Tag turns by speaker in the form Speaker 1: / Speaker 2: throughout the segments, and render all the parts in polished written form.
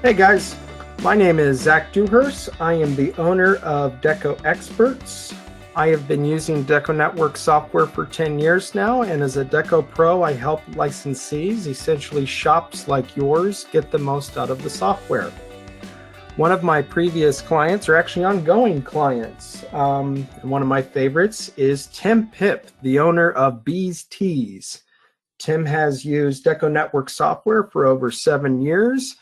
Speaker 1: Hey guys, my name is Zach Dewhurst. I am the owner of Deco Experts. I have been using DecoNetwork software for 10 years now, and as a Deco Pro, I help licensees, essentially shops like yours, get the most out of the software. One of my previous clients, or actually ongoing clients, and one of my favorites is Tim Pipp, the owner of Bees Tees. Tim has used DecoNetwork software for over 7 years.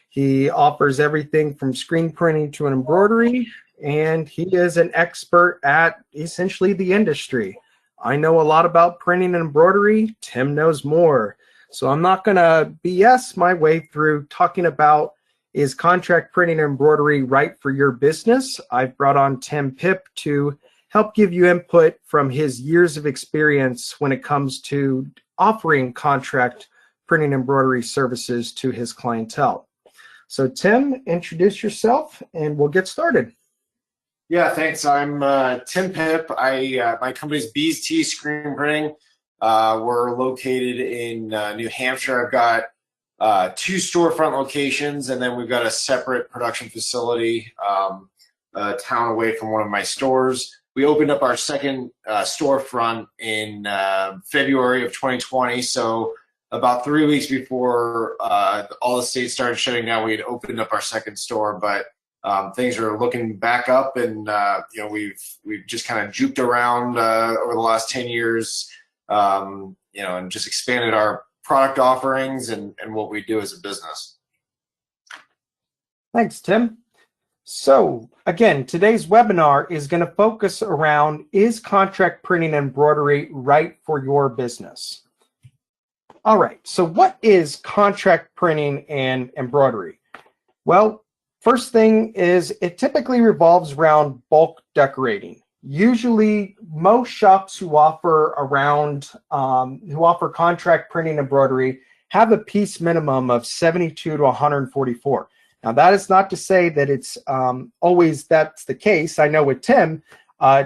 Speaker 1: He offers everything from screen printing to embroidery, and he is an expert at essentially the industry. I know a lot about printing and embroidery. Tim knows more. So I'm not going to BS my way through talking about, is contract printing and embroidery right for your business? I've brought on Tim Pipp to help give you input from his years of experience when it comes to offering contract printing and embroidery services to his clientele. So Tim, introduce yourself and we'll get started.
Speaker 2: Yeah, thanks. I'm Tim Pipp. My company's Bees Tees Screen Printing. We're located in New Hampshire. I've got 2 storefront locations, and then we've got a separate production facility a town away from one of my stores. We opened up our second storefront in February of 2020, so about 3 weeks before all the states started shutting down, we had opened up our second store, but things are looking back up, and we've just kind of juked around over the last 10 years, and just expanded our product offerings and what we do as a business.
Speaker 1: Thanks, Tim. So again, today's webinar is going to focus around, is contract printing and embroidery right for your business? All right, so what is contract printing and embroidery? Well, first thing is it typically revolves around bulk decorating. Usually, most shops who offer contract printing and embroidery have a piece minimum of 72 to 144. Now, that is not to say that it's always that's the case. I know with Tim,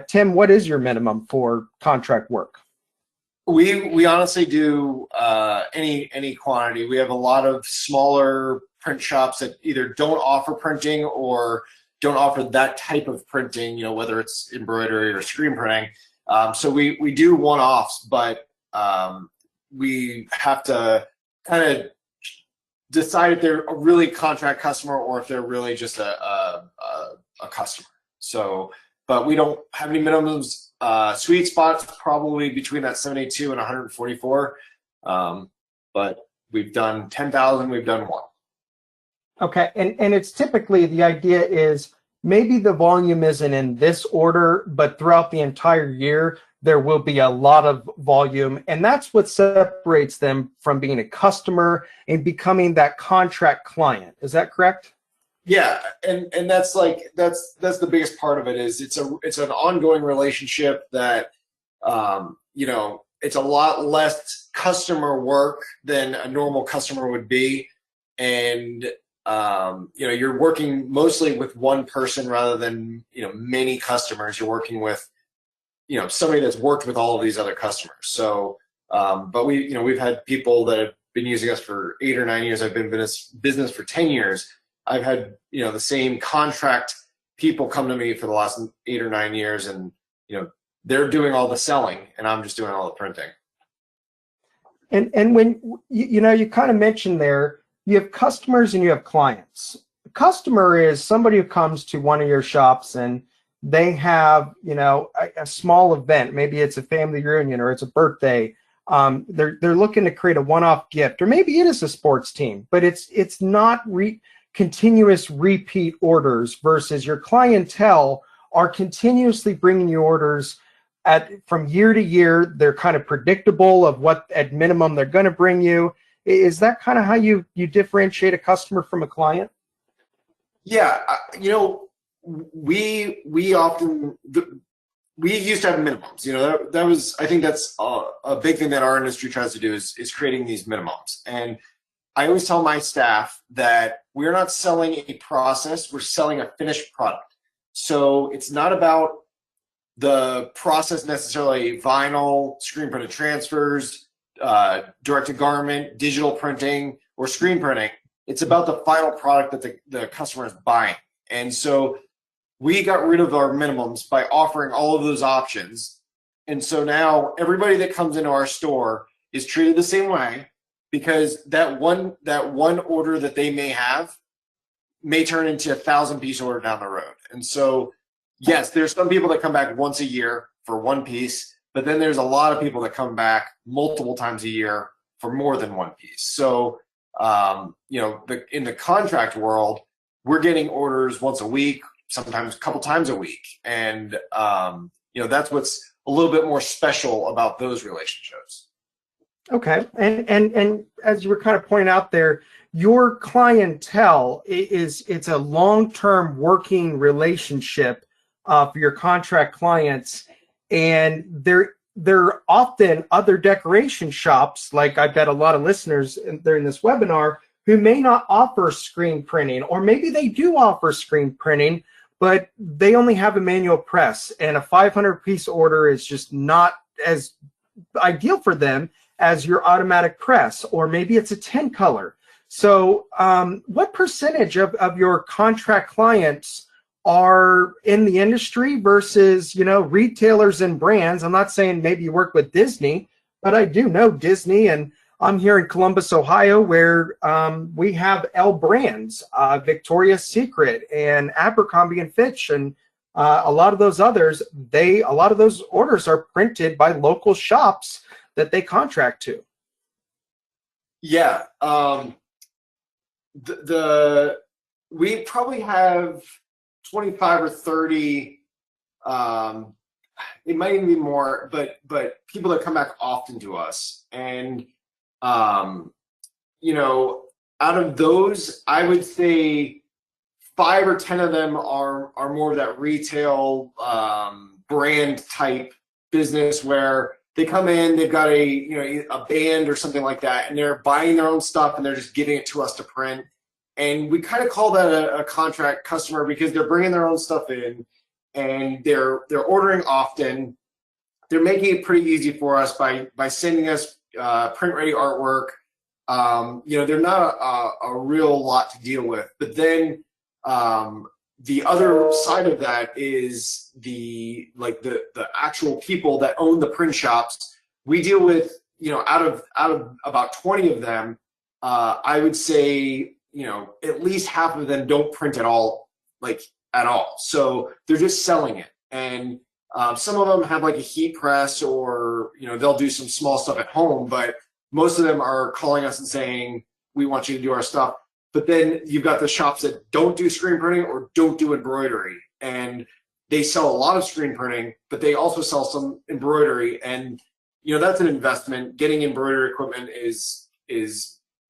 Speaker 1: Tim, what is your minimum for contract work?
Speaker 2: We honestly do any quantity. We have a lot of smaller print shops that either don't offer printing or don't offer that type of printing, whether it's embroidery or screen printing. So we do one-offs, but we have to kind of decide if they're a really contract customer or if they're really just a customer. So, but we don't have any minimums. Sweet spots probably between that 72 and 144, but we've done 10,000, we've done 1.
Speaker 1: Okay, and it's typically, the idea is maybe the volume isn't in this order, but throughout the entire year, there will be a lot of volume, and that's what separates them from being a customer and becoming that contract client. Is that correct?
Speaker 2: Yeah, and that's the biggest part of it. Is it's an ongoing relationship that it's a lot less customer work than a normal customer would be, and you're working mostly with one person rather than many customers. You're working with somebody that's worked with all of these other customers. So but we've had people that have been using us for 8 or 9 years. I've been in business for 10 years. I've had the same contract people come to me for the last 8 or 9 years, and they're doing all the selling and I'm just doing all the printing.
Speaker 1: And when you kind of mentioned there, you have customers and you have clients. The customer is somebody who comes to one of your shops and they have a small event. Maybe it's a family reunion or it's a birthday. They're looking to create a one-off gift, or maybe it is a sports team, but it's not continuous repeat orders, versus your clientele are continuously bringing you orders from year to year. They're kind of predictable of what at minimum they're going to bring you. Is that kind of how you differentiate a customer from a client?
Speaker 2: Yeah, we often we used to have minimums. That was, I think that's a big thing that our industry tries to do is creating these minimums. And I always tell my staff that we're not selling a process, we're selling a finished product. So it's not about the process necessarily: vinyl, screen printed transfers, direct to garment, digital printing, or screen printing. It's about the final product that the customer is buying. And so we got rid of our minimums by offering all of those options. And so now everybody that comes into our store is treated the same way, because that one order that they may have may turn into a 1,000-piece order down the road. And so, yes, there's some people that come back once a year for one piece, but then there's a lot of people that come back multiple times a year for more than one piece. So, in the contract world, we're getting orders once a week, sometimes a couple times a week. And, that's what's a little bit more special about those relationships.
Speaker 1: Okay. And as you were kind of pointing out there, your clientele it's a long-term working relationship for your contract clients. And they're often other decoration shops, like I bet a lot of listeners during this webinar, who may not offer screen printing, or maybe they do offer screen printing, but they only have a manual press, and a 500-piece order is just not as ideal for them as your automatic press, or maybe it's a 10 color. So what percentage of your contract clients are in the industry versus, retailers and brands? I'm not saying maybe you work with Disney, but I do know Disney, and I'm here in Columbus, Ohio, where we have L Brands, Victoria's Secret, and Abercrombie and Fitch, and a lot of those others. A lot of those orders are printed by local shops that they contract to.
Speaker 2: Yeah, we probably have 25 or 30. It might even be more, but people that come back often to us, and out of those, I would say 5 or 10 of them are more of that retail brand type business, where they come in, they've got a band or something like that, and they're buying their own stuff and they're just giving it to us to print. And we kind of call that a contract customer, because they're bringing their own stuff in and they're ordering often. They're making it pretty easy for us by sending us print ready artwork. They're not a real lot to deal with. But then the other side of that is the actual people that own the print shops. We deal with, out of about 20 of them, I would say, at least half of them don't print at all, at all. So they're just selling it. And some of them have like a heat press, or, they'll do some small stuff at home, but most of them are calling us and saying, we want you to do our stuff. But then you've got the shops that don't do screen printing or don't do embroidery, and they sell a lot of screen printing, but they also sell some embroidery. And, that's an investment. Getting embroidery equipment is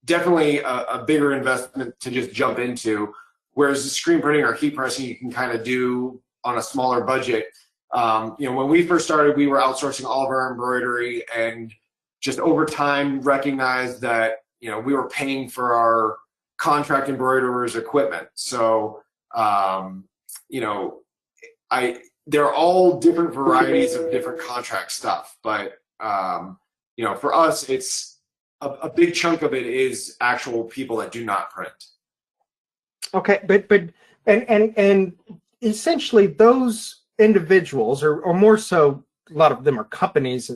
Speaker 2: definitely a bigger investment to just jump into. Whereas the screen printing or heat pressing, you can kind of do on a smaller budget. When we first started, we were outsourcing all of our embroidery, and just over time recognized that, we were paying for our contract embroiderers equipment. So, they're all different varieties of different contract stuff. But, for us, it's a big chunk of it is actual people that do not print.
Speaker 1: Okay, but essentially those individuals, or more so, a lot of them are companies,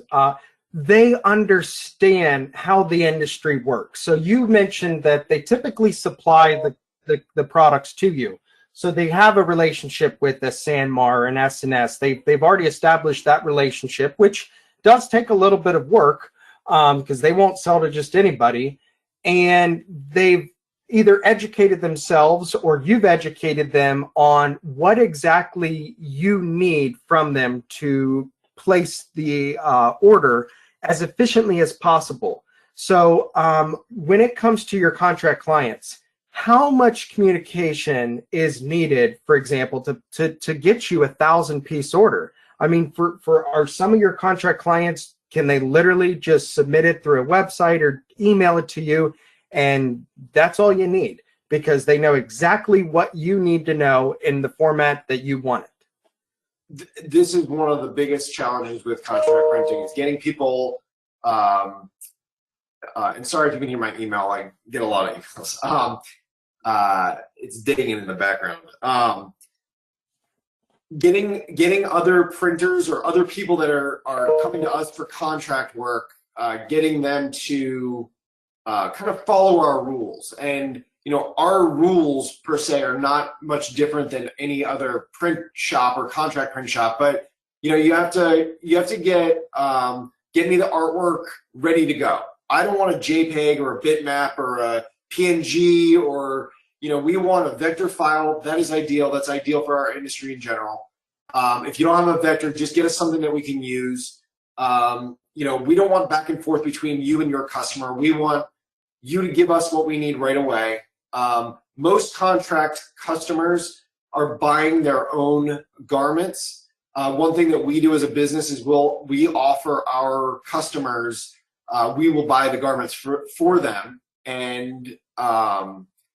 Speaker 1: they understand how the industry works. So you mentioned that they typically supply the products to you. So they have a relationship with a Sanmar and S&S. They've already established that relationship, which does take a little bit of work, because they won't sell to just anybody. And they've either educated themselves, or you've educated them on what exactly you need from them to place the order as efficiently as possible. So when it comes to your contract clients, how much communication is needed, for example, to get you a 1,000-piece order? I mean, are some of your contract clients, can they literally just submit it through a website or email it to you, and that's all you need, because they know exactly what you need to know in the format that you want it?
Speaker 2: This is one of the biggest challenges with contract printing, is getting people and sorry if you can hear my email, I get a lot of emails. It's dinging in the background. Getting other printers or other people that are coming to us for contract work, getting them to kind of follow our rules. And our rules per se are not much different than any other print shop or contract print shop, but you have to get me the artwork ready to go. I don't want a JPEG or a bitmap or a PNG or we want a vector file. That is ideal. That's ideal for our industry in general. If you don't have a vector, just get us something that we can use. We don't want back and forth between you and your customer. We want you to give us what we need right away. Most contract customers are buying their own garments. One thing that we do as a business is we offer our customers, we will buy the garments for them, and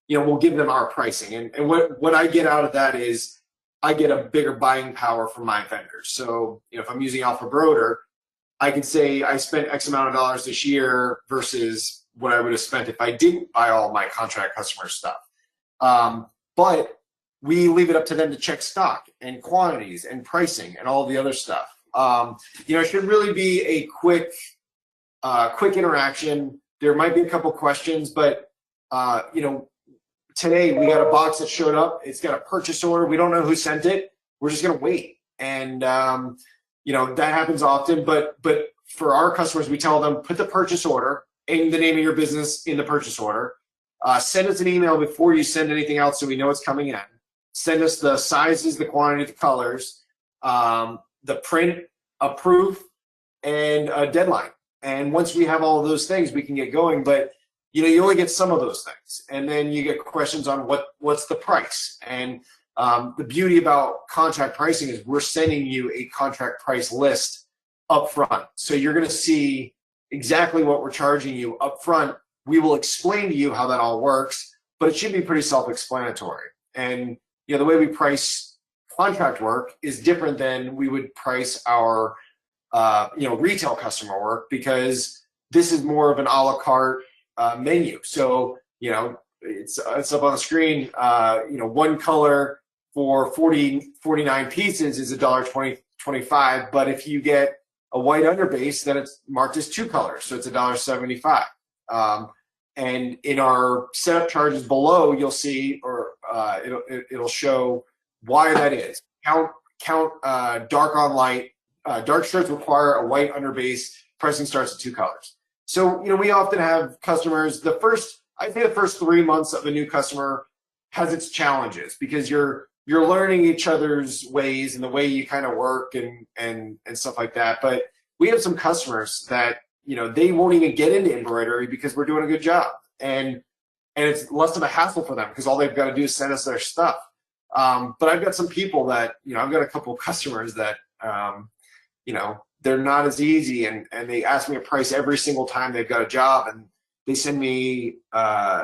Speaker 2: we'll give them our pricing. And what I get out of that is I get a bigger buying power from my vendors. So if I'm using Alpha Broder, I can say I spent X amount of dollars this year versus what I would have spent if I didn't buy all my contract customer stuff. But we leave it up to them to check stock and quantities and pricing and all the other stuff. It should really be a quick interaction. There might be a couple questions, but today we got a box that showed up. It's got a purchase order. We don't know who sent it. We're just gonna wait, and that happens often. But for our customers, we tell them put the purchase order and the name of your business in the purchase order. Send us an email before you send anything out so we know it's coming in. Send us the sizes, the quantity, the colors, the print, a proof, and a deadline. And once we have all of those things, we can get going. But you only get some of those things, and then you get questions on what's the price. And the beauty about contract pricing is we're sending you a contract price list up front, so you're going to see exactly what we're charging you up front. We will explain to you how that all works, but it should be pretty self-explanatory. And the way we price contract work is different than we would price our retail customer work, because this is more of an a la carte menu. So it's up on the screen. One color for 49 pieces is $1.25, but if you get a white underbase, then it's marked as 2 colors, so it's $1.75. And in our setup charges below, you'll see, or it'll show why that is. Count dark on light. Dark shirts require a white underbase. Pricing starts at 2 colors. So we often have customers. I'd say the first 3 months of a new customer has its challenges, because you're learning each other's ways and the way you kind of work and stuff like that. But we have some customers that they won't even get into embroidery because we're doing a good job, and it's less of a hassle for them because all they've got to do is send us their stuff. But I've got some people that I've got a couple of customers that they're not as easy, and they ask me a price every single time they've got a job, and they send me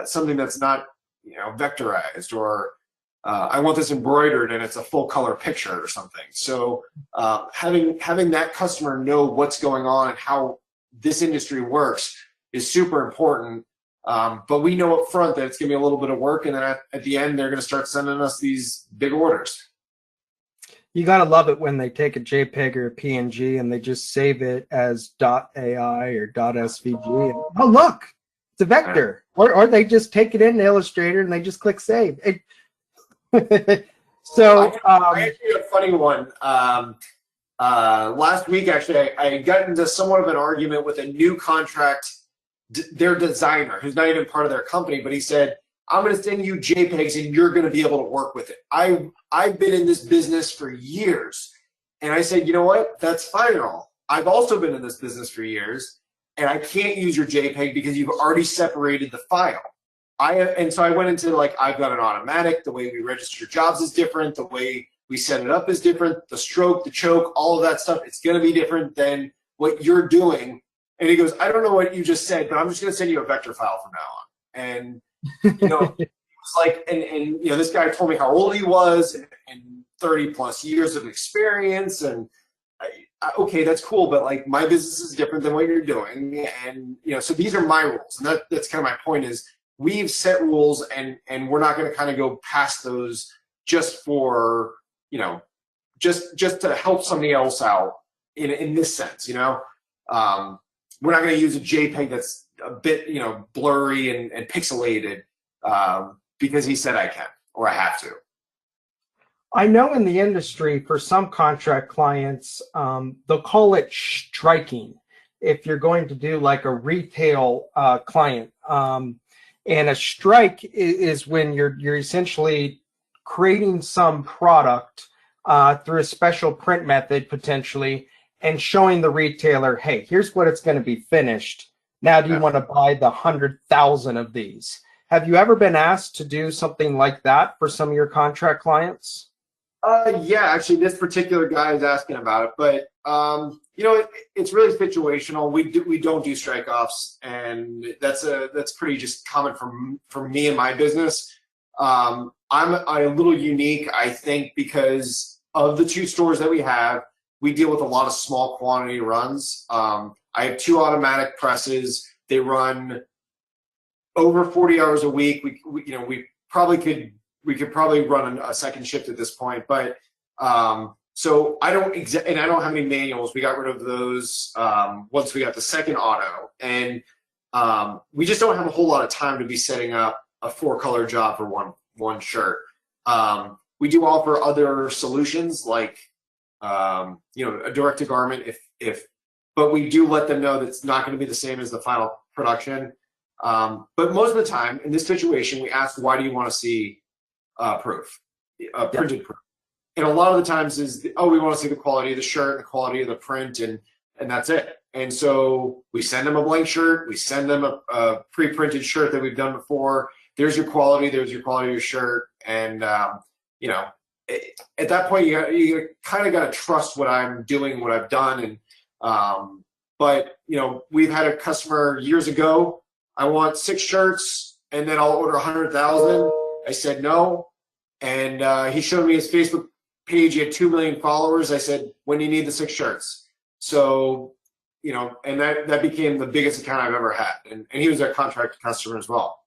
Speaker 2: something that's not vectorized, or I want this embroidered and it's a full color picture or something. So having that customer know what's going on and how this industry works is super important. But we know up front that it's going to be a little bit of work, and then at the end they're going to start sending us these big orders.
Speaker 1: You gotta love it when they take a JPEG or a PNG and they just save it as .ai or .svg. And, oh look, it's a vector. Or they just take it in Illustrator and they just click save. So
Speaker 2: I actually had a funny one. Last week, actually, I got into somewhat of an argument with a new contract, their designer, who's not even part of their company, but he said, I'm going to send you JPEGs and you're going to be able to work with it. I've been in this business for years. And I said, you know what? That's fine and all. I've also been in this business for years, and I can't use your JPEG because you've already separated the file. And so I went into I've got an automatic. The way we register jobs is different. The way we set it up is different. The stroke, the choke, all of that stuff, it's going to be different than what you're doing. And he goes, I don't know what you just said, but I'm just going to send you a vector file from now on. And it's and this guy told me how old he was and 30 plus years of experience, and okay, that's cool, but like my business is different than what you're doing, and so these are my rules, and that's kind of my point is we've set rules, and we're not going to kind of go past those just for just to help somebody else out in this sense, we're not going to use a JPEG that's a bit blurry and pixelated because he said I can or I have to.
Speaker 1: I know in the industry, for some contract clients, they'll call it striking if you're going to do like a retail client. And a strike is when you're essentially creating some product through a special print method potentially and showing the retailer, hey, here's what it's going to be finished. Now, do you want to buy the 100,000 of these? Have you ever been asked to do something like that for some of your contract clients?
Speaker 2: Yeah, actually, this particular guy is asking about it, but it's really situational. We don't do strike offs, and that's pretty just common for me and my business. I'm a little unique, I think, because of the 2 stores that we have. We deal with a lot of small quantity runs. I have 2 automatic presses. They run over 40 hours a week. We could probably run a second shift at this point, but so I don't have any manuals. We got rid of those once we got the second auto, and we just don't have a whole lot of time to be setting up a 4-color job for one shirt. We do offer other solutions like a direct to garment but we do let them know that it's not going to be the same as the final production. But most of the time in this situation, we ask, why do you want to see proof, printed proof? And a lot of the times is, we want to see the quality of the shirt, the quality of the print, and that's it. And so we send them a blank shirt. We send them a pre-printed shirt that we've done before. There's your quality. There's your quality of your shirt. And at that point, you kind of got to trust what I'm doing, what I've done. And but we've had a customer years ago. I want 6 shirts, and then I'll order 100,000. I said no, and he showed me his Facebook page. He had 2 million followers. I said, when do you need the 6 shirts? So, and that became the biggest account I've ever had. And he was a contract customer as well.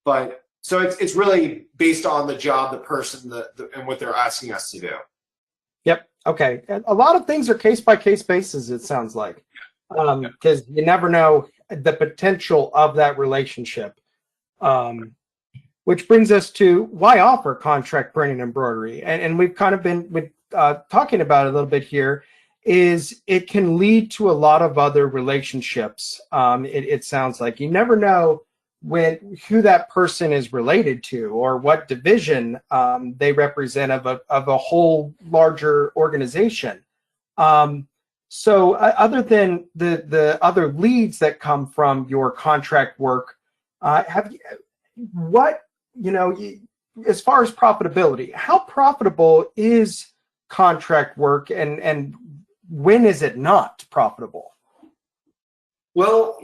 Speaker 2: But so it's really based on the job, the person, and what they're asking us to do.
Speaker 1: Yep. Okay. A lot of things are case-by-case basis, it sounds like, because you never know the potential of that relationship. Which brings us to why offer contract printing embroidery. And we've kind of been talking about it a little bit here, is it can lead to a lot of other relationships. It sounds like you never know who that person is related to or what division they represent of a whole larger organization. So other than the other leads that come from your contract work, as far as profitability, how profitable is contract work, and when is it not profitable?
Speaker 2: Well,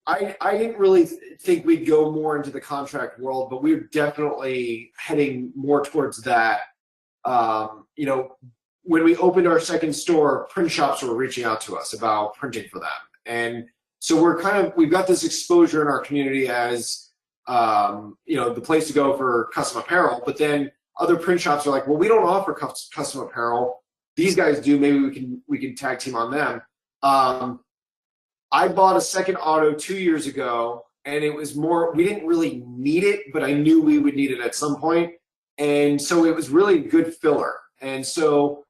Speaker 2: I didn't really think we'd go more into the contract world, but we're definitely heading more towards that. When we opened our second store, print shops were reaching out to us about printing for them. And so we've got this exposure in our community as, the place to go for custom apparel, but then other print shops are like, well, we don't offer custom apparel. These guys do, maybe we can tag team on them. I bought a second auto 2 years ago, and it was more, we didn't really need it, but I knew we would need it at some point. And so it was really good filler. And so,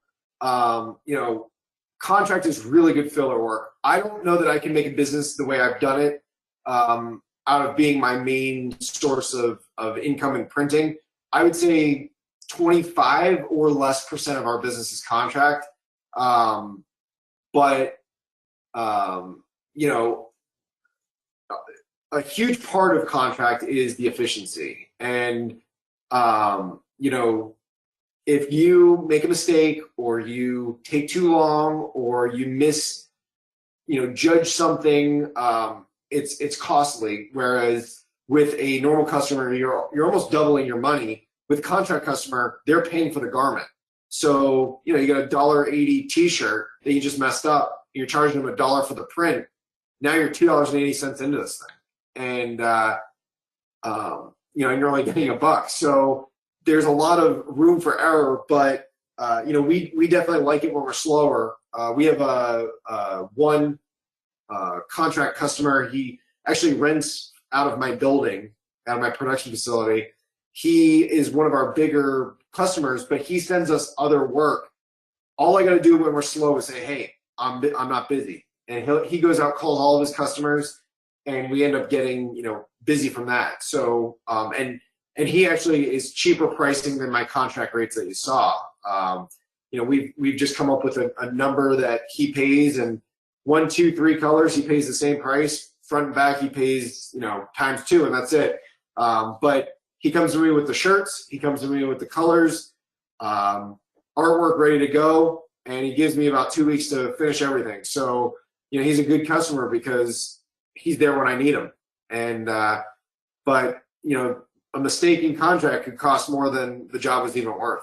Speaker 2: contract is really good filler work. I don't know that I can make a business the way I've done it, out of being my main source of income and printing. I would say 25 or less % of our business is contract. A huge part of contract is the efficiency. And, if you make a mistake or you take too long or you judge something, it's costly. Whereas with a normal customer, you're almost doubling your money. With a contract customer, they're paying for the garment. So, you got a $1.80 t-shirt that you just messed up. You're charging them $1 for the print. Now you're $2.80 into this thing. And, and you're only getting $1. So there's a lot of room for error, but, we definitely like it when we're slower. We have one contract customer. He actually rents out of my building, out of my production facility. He is one of our bigger customers, but he sends us other work. All I got to do when we're slow is say, hey, I'm not busy. And he goes out, calls all of his customers, and we end up getting, busy from that. So, and he actually is cheaper pricing than my contract rates that you saw. We've just come up with a number that he pays, and 1, 2, 3 colors, he pays the same price. Front and back, he pays, times 2, and that's it. But he comes to me with the shirts, he comes to me with the colors, artwork ready to go, and he gives me about 2 weeks to finish everything. So, he's a good customer because he's there when I need him. And, but, a mistaken contract could cost more than the job was even worth.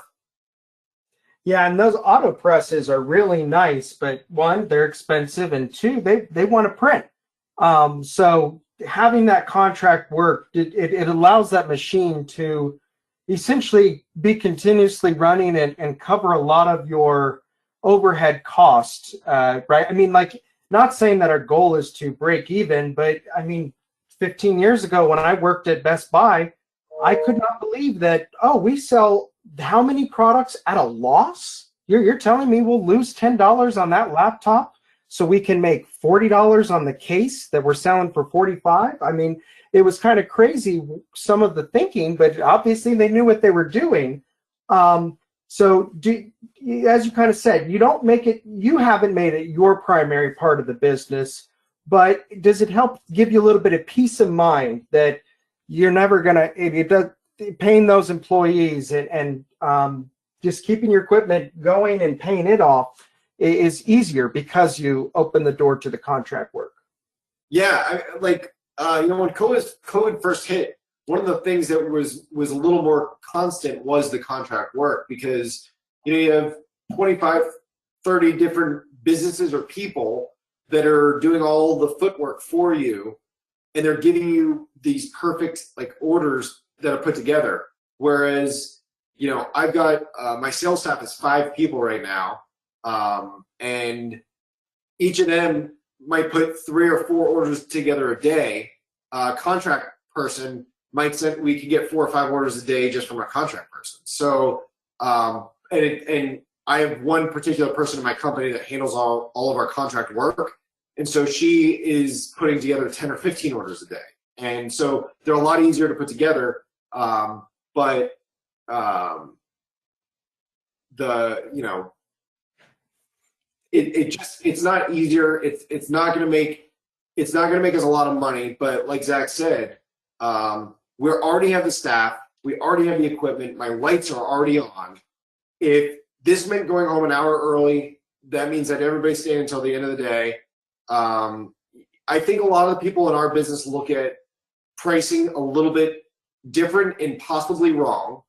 Speaker 1: Yeah, and those auto presses are really nice, but one, they're expensive, and two, they want to print. So having that contract work, it allows that machine to essentially be continuously running and cover a lot of your overhead costs, right? I mean, like, not saying that our goal is to break even, but I mean, 15 years ago when I worked at Best Buy, I could not believe that, we sell how many products at a loss? You're telling me we'll lose $10 on that laptop so we can make $40 on the case that we're selling for $45? I mean, it was kind of crazy, some of the thinking, but obviously they knew what they were doing. So as you kind of said, you haven't made it your primary part of the business, but does it help give you a little bit of peace of mind that you're never going to, paying those employees and just keeping your equipment going and paying it off is easier because you open the door to the contract work?
Speaker 2: Yeah, when COVID first hit, one of the things that was a little more constant was the contract work, because you have 25, 30 different businesses or people that are doing all the footwork for you, and they're giving you these perfect orders that are put together. Whereas, I've got my sales staff is 5 people right now, and each of them might put 3 or 4 orders together a day. Contract person might we could get 4 or 5 orders a day just from a contract person. So, and I have one particular person in my company that handles all of our contract work. And so she is putting together 10 or 15 orders a day. And so they're a lot easier to put together. It's not easier. It's not going to make us a lot of money. But like Zach said, we already have the staff. We already have the equipment. My lights are already on. If this meant going home an hour early, that means that everybody's staying until the end of the day. I think a lot of the people in our business look at pricing a little bit different and possibly wrong.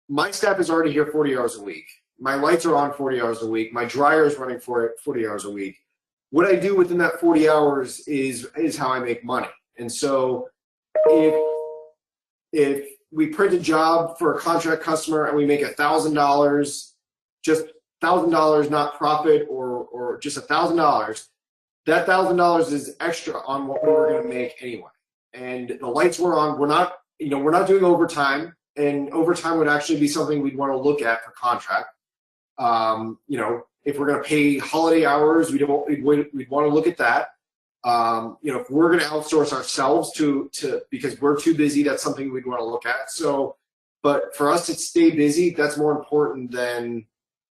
Speaker 2: My staff is already here 40 hours a week. My lights are on 40 hours a week. My dryer is running for 40 hours a week. What I do within that 40 hours is how I make money. And so if we print a job for a contract customer and we make $1,000, just $1,000, not profit, or just $1,000, that $1,000 is extra on what we were going to make anyway. And the lights were on. We're not doing overtime, and overtime would actually be something we'd want to look at for contract. If we're going to pay holiday hours, we'd want to look at that. If we're going to outsource ourselves to because we're too busy, that's something we'd want to look at. So, but for us to stay busy, that's more important than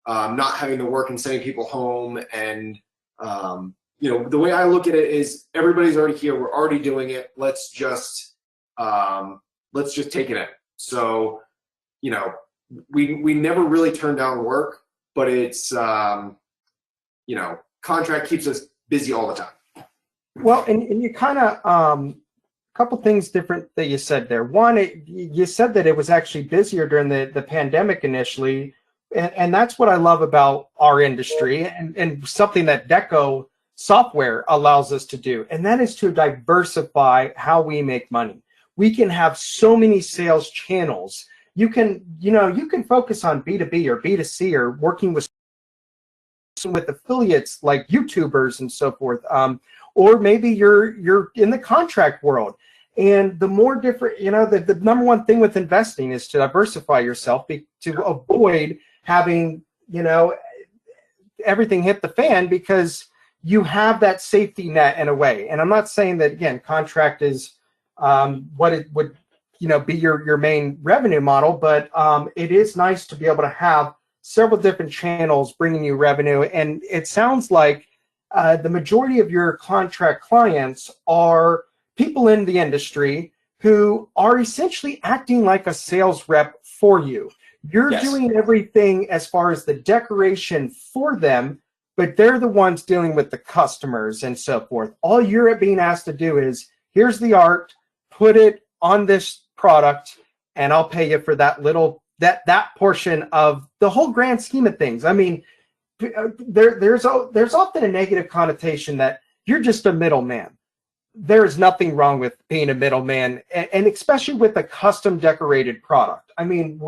Speaker 2: not having to work and sending people home. And the way I look at it is everybody's already here. We're already doing it. Let's just take it in. So, we never really turn down work, but it's contract keeps us busy all the time.
Speaker 1: Well, and you kind of a couple things different that you said there. One, you said that it was actually busier during the pandemic initially. And that's what I love about our industry, and something that Deco software allows us to do, and that is to diversify how we make money. We can have so many sales channels. You can focus on B2B or B2C, or working with affiliates like YouTubers and so forth, or maybe you're in the contract world. And the more different, the number one thing with investing is to diversify yourself, to avoid having everything hit the fan, because you have that safety net in a way. And I'm not saying that, again, contract is what it would be your main revenue model, but it is nice to be able to have several different channels bringing you revenue. And it sounds like the majority of your contract clients are people in the industry who are essentially acting like a sales rep for you. You're doing everything as far as the decoration for them, but they're the ones dealing with the customers and so forth. All you're being asked to do is, here's the art, put it on this product, and I'll pay you for that little, that portion of the whole grand scheme of things. I mean, there's often a negative connotation that you're just a middleman. There's nothing wrong with being a middleman, and especially with a custom decorated product. I mean,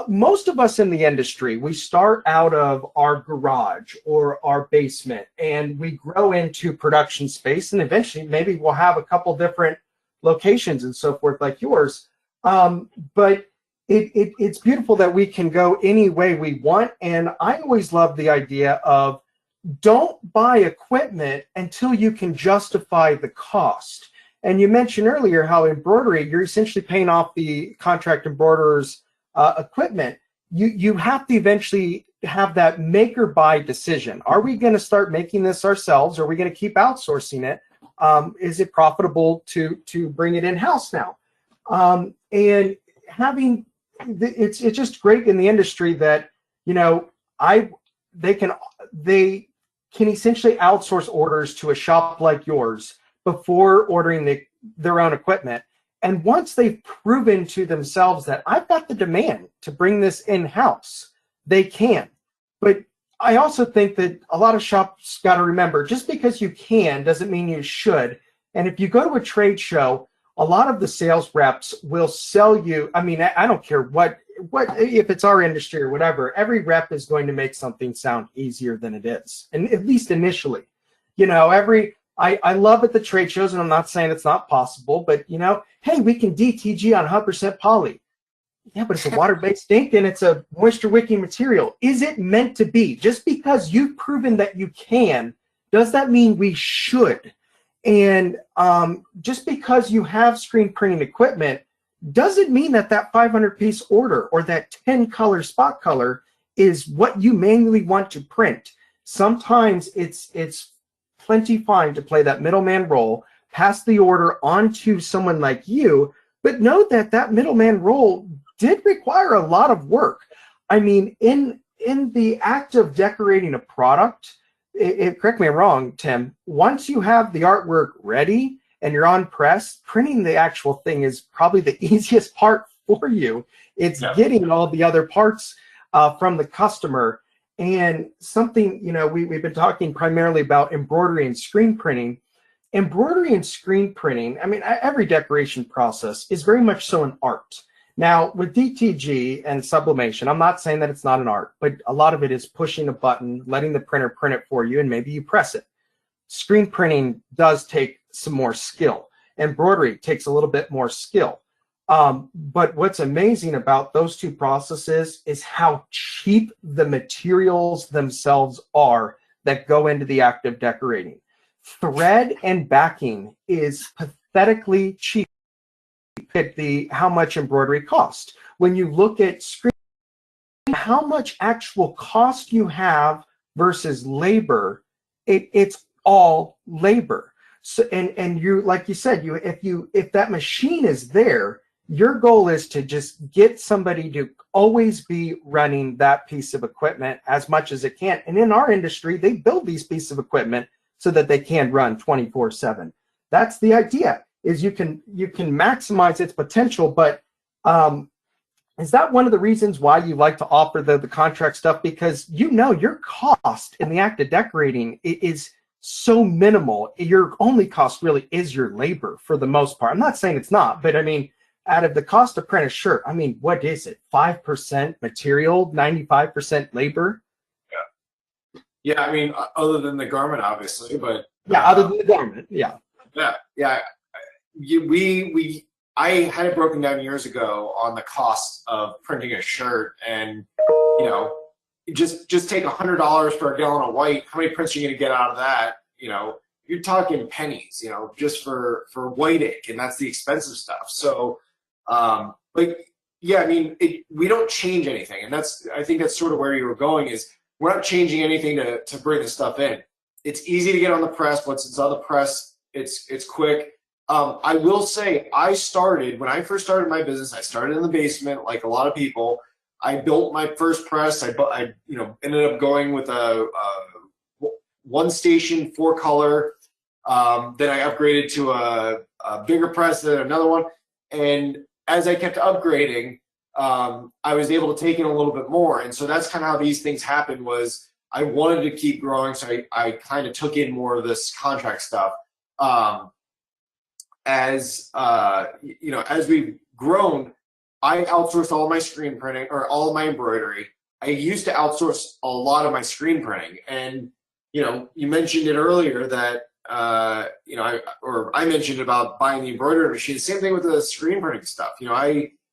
Speaker 1: most of us in the industry, we start out of our garage or our basement, and we grow into production space, and eventually maybe we'll have a couple different locations and so forth like yours. But it's beautiful that we can go any way we want. And I always love the idea of, don't buy equipment until you can justify the cost. And you mentioned earlier how embroidery, you're essentially paying off the contract embroiderer's equipment. You have to eventually have that make or buy decision. Are we going to start making this ourselves? Or are we going to keep outsourcing it? Is it profitable to bring it in-house now? And having, it's just great in the industry that, they can essentially outsource orders to a shop like yours before ordering their own equipment. And once they've proven to themselves that I've got the demand to bring this in-house, they can. But I also think that a lot of shops got to remember, just because you can doesn't mean you should. And if you go to a trade show, a lot of the sales reps will sell you. I mean, I don't care what if it's our industry or whatever, every rep is going to make something sound easier than it is. And at least initially, I love at the trade shows, and I'm not saying it's not possible, but hey, we can DTG on 100% poly. Yeah, but it's a water-based ink and it's a moisture-wicking material. Is it meant to be? Just because you've proven that you can, does that mean we should? And just because you have screen printing equipment doesn't mean that 500-piece order or that 10-color spot color is what you manually want to print. Sometimes it's plenty fine to play that middleman role, pass the order on to someone like you, but note that middleman role did require a lot of work. I mean, in the act of decorating a product, correct me if I'm wrong, Tim, once you have the artwork ready and you're on press, printing the actual thing is probably the easiest part for you. It's getting all the other parts from the customer. And something, we've been talking primarily about embroidery and screen printing. Embroidery and screen printing, I mean, every decoration process is very much so an art. Now, with DTG and sublimation, I'm not saying that it's not an art, but a lot of it is pushing a button, letting the printer print it for you, and maybe you press it. Screen printing does take some more skill. Embroidery takes a little bit more skill. But what's amazing about those two processes is how cheap the materials themselves are that go into the act of decorating. Thread and backing is pathetically cheap at how much embroidery costs. When you look at screen, how much actual cost you have versus labor, it's all labor. So, and you, like you said, if that machine is there, your goal is to just get somebody to always be running that piece of equipment as much as it can. And in our industry, they build these pieces of equipment so that they can run 24/7. That's the idea, is you can maximize its potential, but Is that one of the reasons why you like to offer the contract stuff? Because you know your cost in the act of decorating is so minimal. Your only cost really is your labor for the most part. I'm not saying it's not, but I mean, out of the cost to print a shirt, I mean, what is it? 5% material, 95% labor?
Speaker 2: Yeah, I mean, other than the garment, obviously, but
Speaker 1: Yeah, other than the garment, yeah.
Speaker 2: yeah. I had it broken down years ago on the cost of printing a shirt, and you know, just take $100 for a gallon of white. How many prints are you going to get out of that? You know, you're talking pennies. You know, just for white ink, and that's the expensive stuff. So, but yeah, I mean, we don't change anything, and I think that's sort of where you were going. Is we're not changing anything to bring the stuff in. It's easy to get on the press. Once it's on the press, it's quick. I will say, when I first started my business, I started in the basement like a lot of people. I built my first press. I ended up going with a one station 4-color. Then I upgraded to a bigger press, then another one. And as I kept upgrading, I was able to take in a little bit more. And so that's kind of how these things happened. Was I wanted to keep growing, so I kind of took in more of this contract stuff. As we've grown, I outsourced all my screen printing, or all of my embroidery. I used to outsource a lot of my screen printing, and you mentioned it earlier that I mentioned about buying the embroidery machine. Same thing with the screen printing stuff.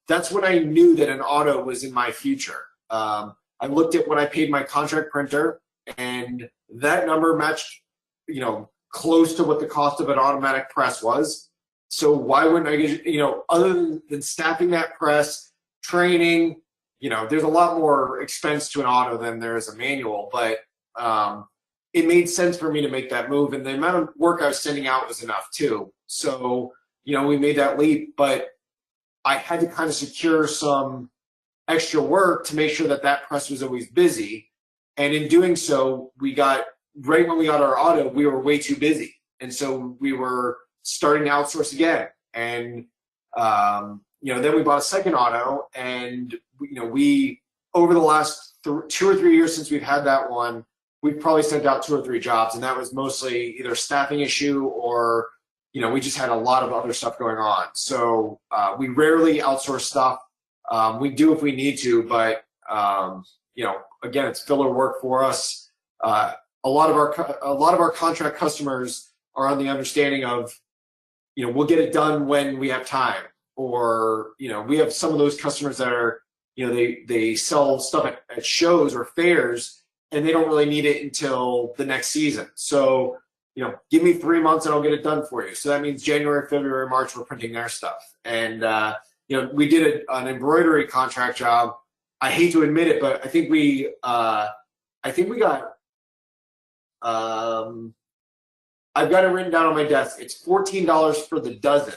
Speaker 2: That's when I knew that an auto was in my future. I looked at what I paid my contract printer, and that number matched, close to what the cost of an automatic press was. So why wouldn't I get, other than staffing that press, training, there's a lot more expense to an auto than there is a manual, but it made sense for me to make that move. And the amount of work I was sending out was enough too. So, we made that leap, but I had to kind of secure some extra work to make sure that press was always busy. And in doing so, right when we got our auto, we were way too busy. And so we were starting to outsource again. And, then we bought a second auto, and, we over the last 2 or 3 years since we've had that one, we've probably sent out 2 or 3 jobs. And that was mostly either a staffing issue or, we just had a lot of other stuff going on. So we rarely outsource stuff. We do if we need to, but, again, it's filler work for us. A lot of our contract customers are on the understanding of, we'll get it done when we have time. Or, we have some of those customers that are, they sell stuff at shows or fairs, and they don't really need it until the next season. So, give me 3 months and I'll get it done for you. So that means January, February, March, we're printing their stuff. And, we did an embroidery contract job. I hate to admit it, but I think we got, I've got it written down on my desk. It's $14 for the dozen.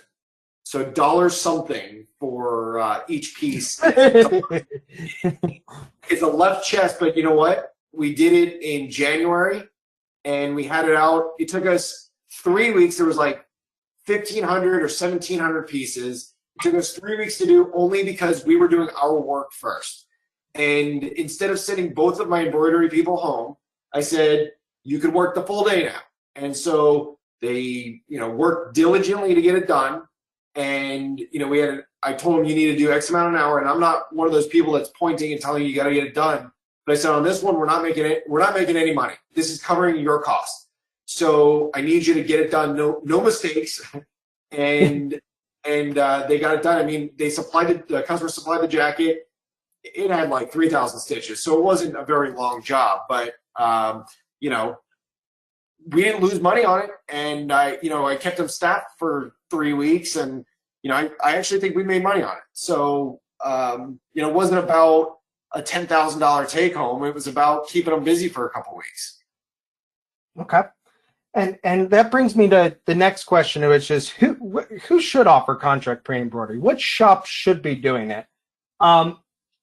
Speaker 2: So $1 something for each piece. It's a left chest, but you know what? We did it in January, and we had it out. It took us 3 weeks. There was like 1,500 or 1,700 pieces. It took us 3 weeks to do, only because we were doing our work first. And instead of sending both of my embroidery people home, I said, you could work the full day now. And so they, worked diligently to get it done. And, I told them you need to do X amount an hour. And I'm not one of those people that's pointing and telling you got to get it done. But I said, on this one, we're not making any money. This is covering your cost. So I need you to get it done. No mistakes. And they got it done. I mean, the customer supplied the jacket. It had like 3,000 stitches. So it wasn't a very long job, but, we didn't lose money on it. And I kept them staffed for 3 weeks, and, I actually think we made money on it. So, it wasn't about a $10,000 take home. It was about keeping them busy for a couple weeks.
Speaker 1: Okay. And that brings me to the next question, which is who should offer contract printing embroidery? What shop should be doing it?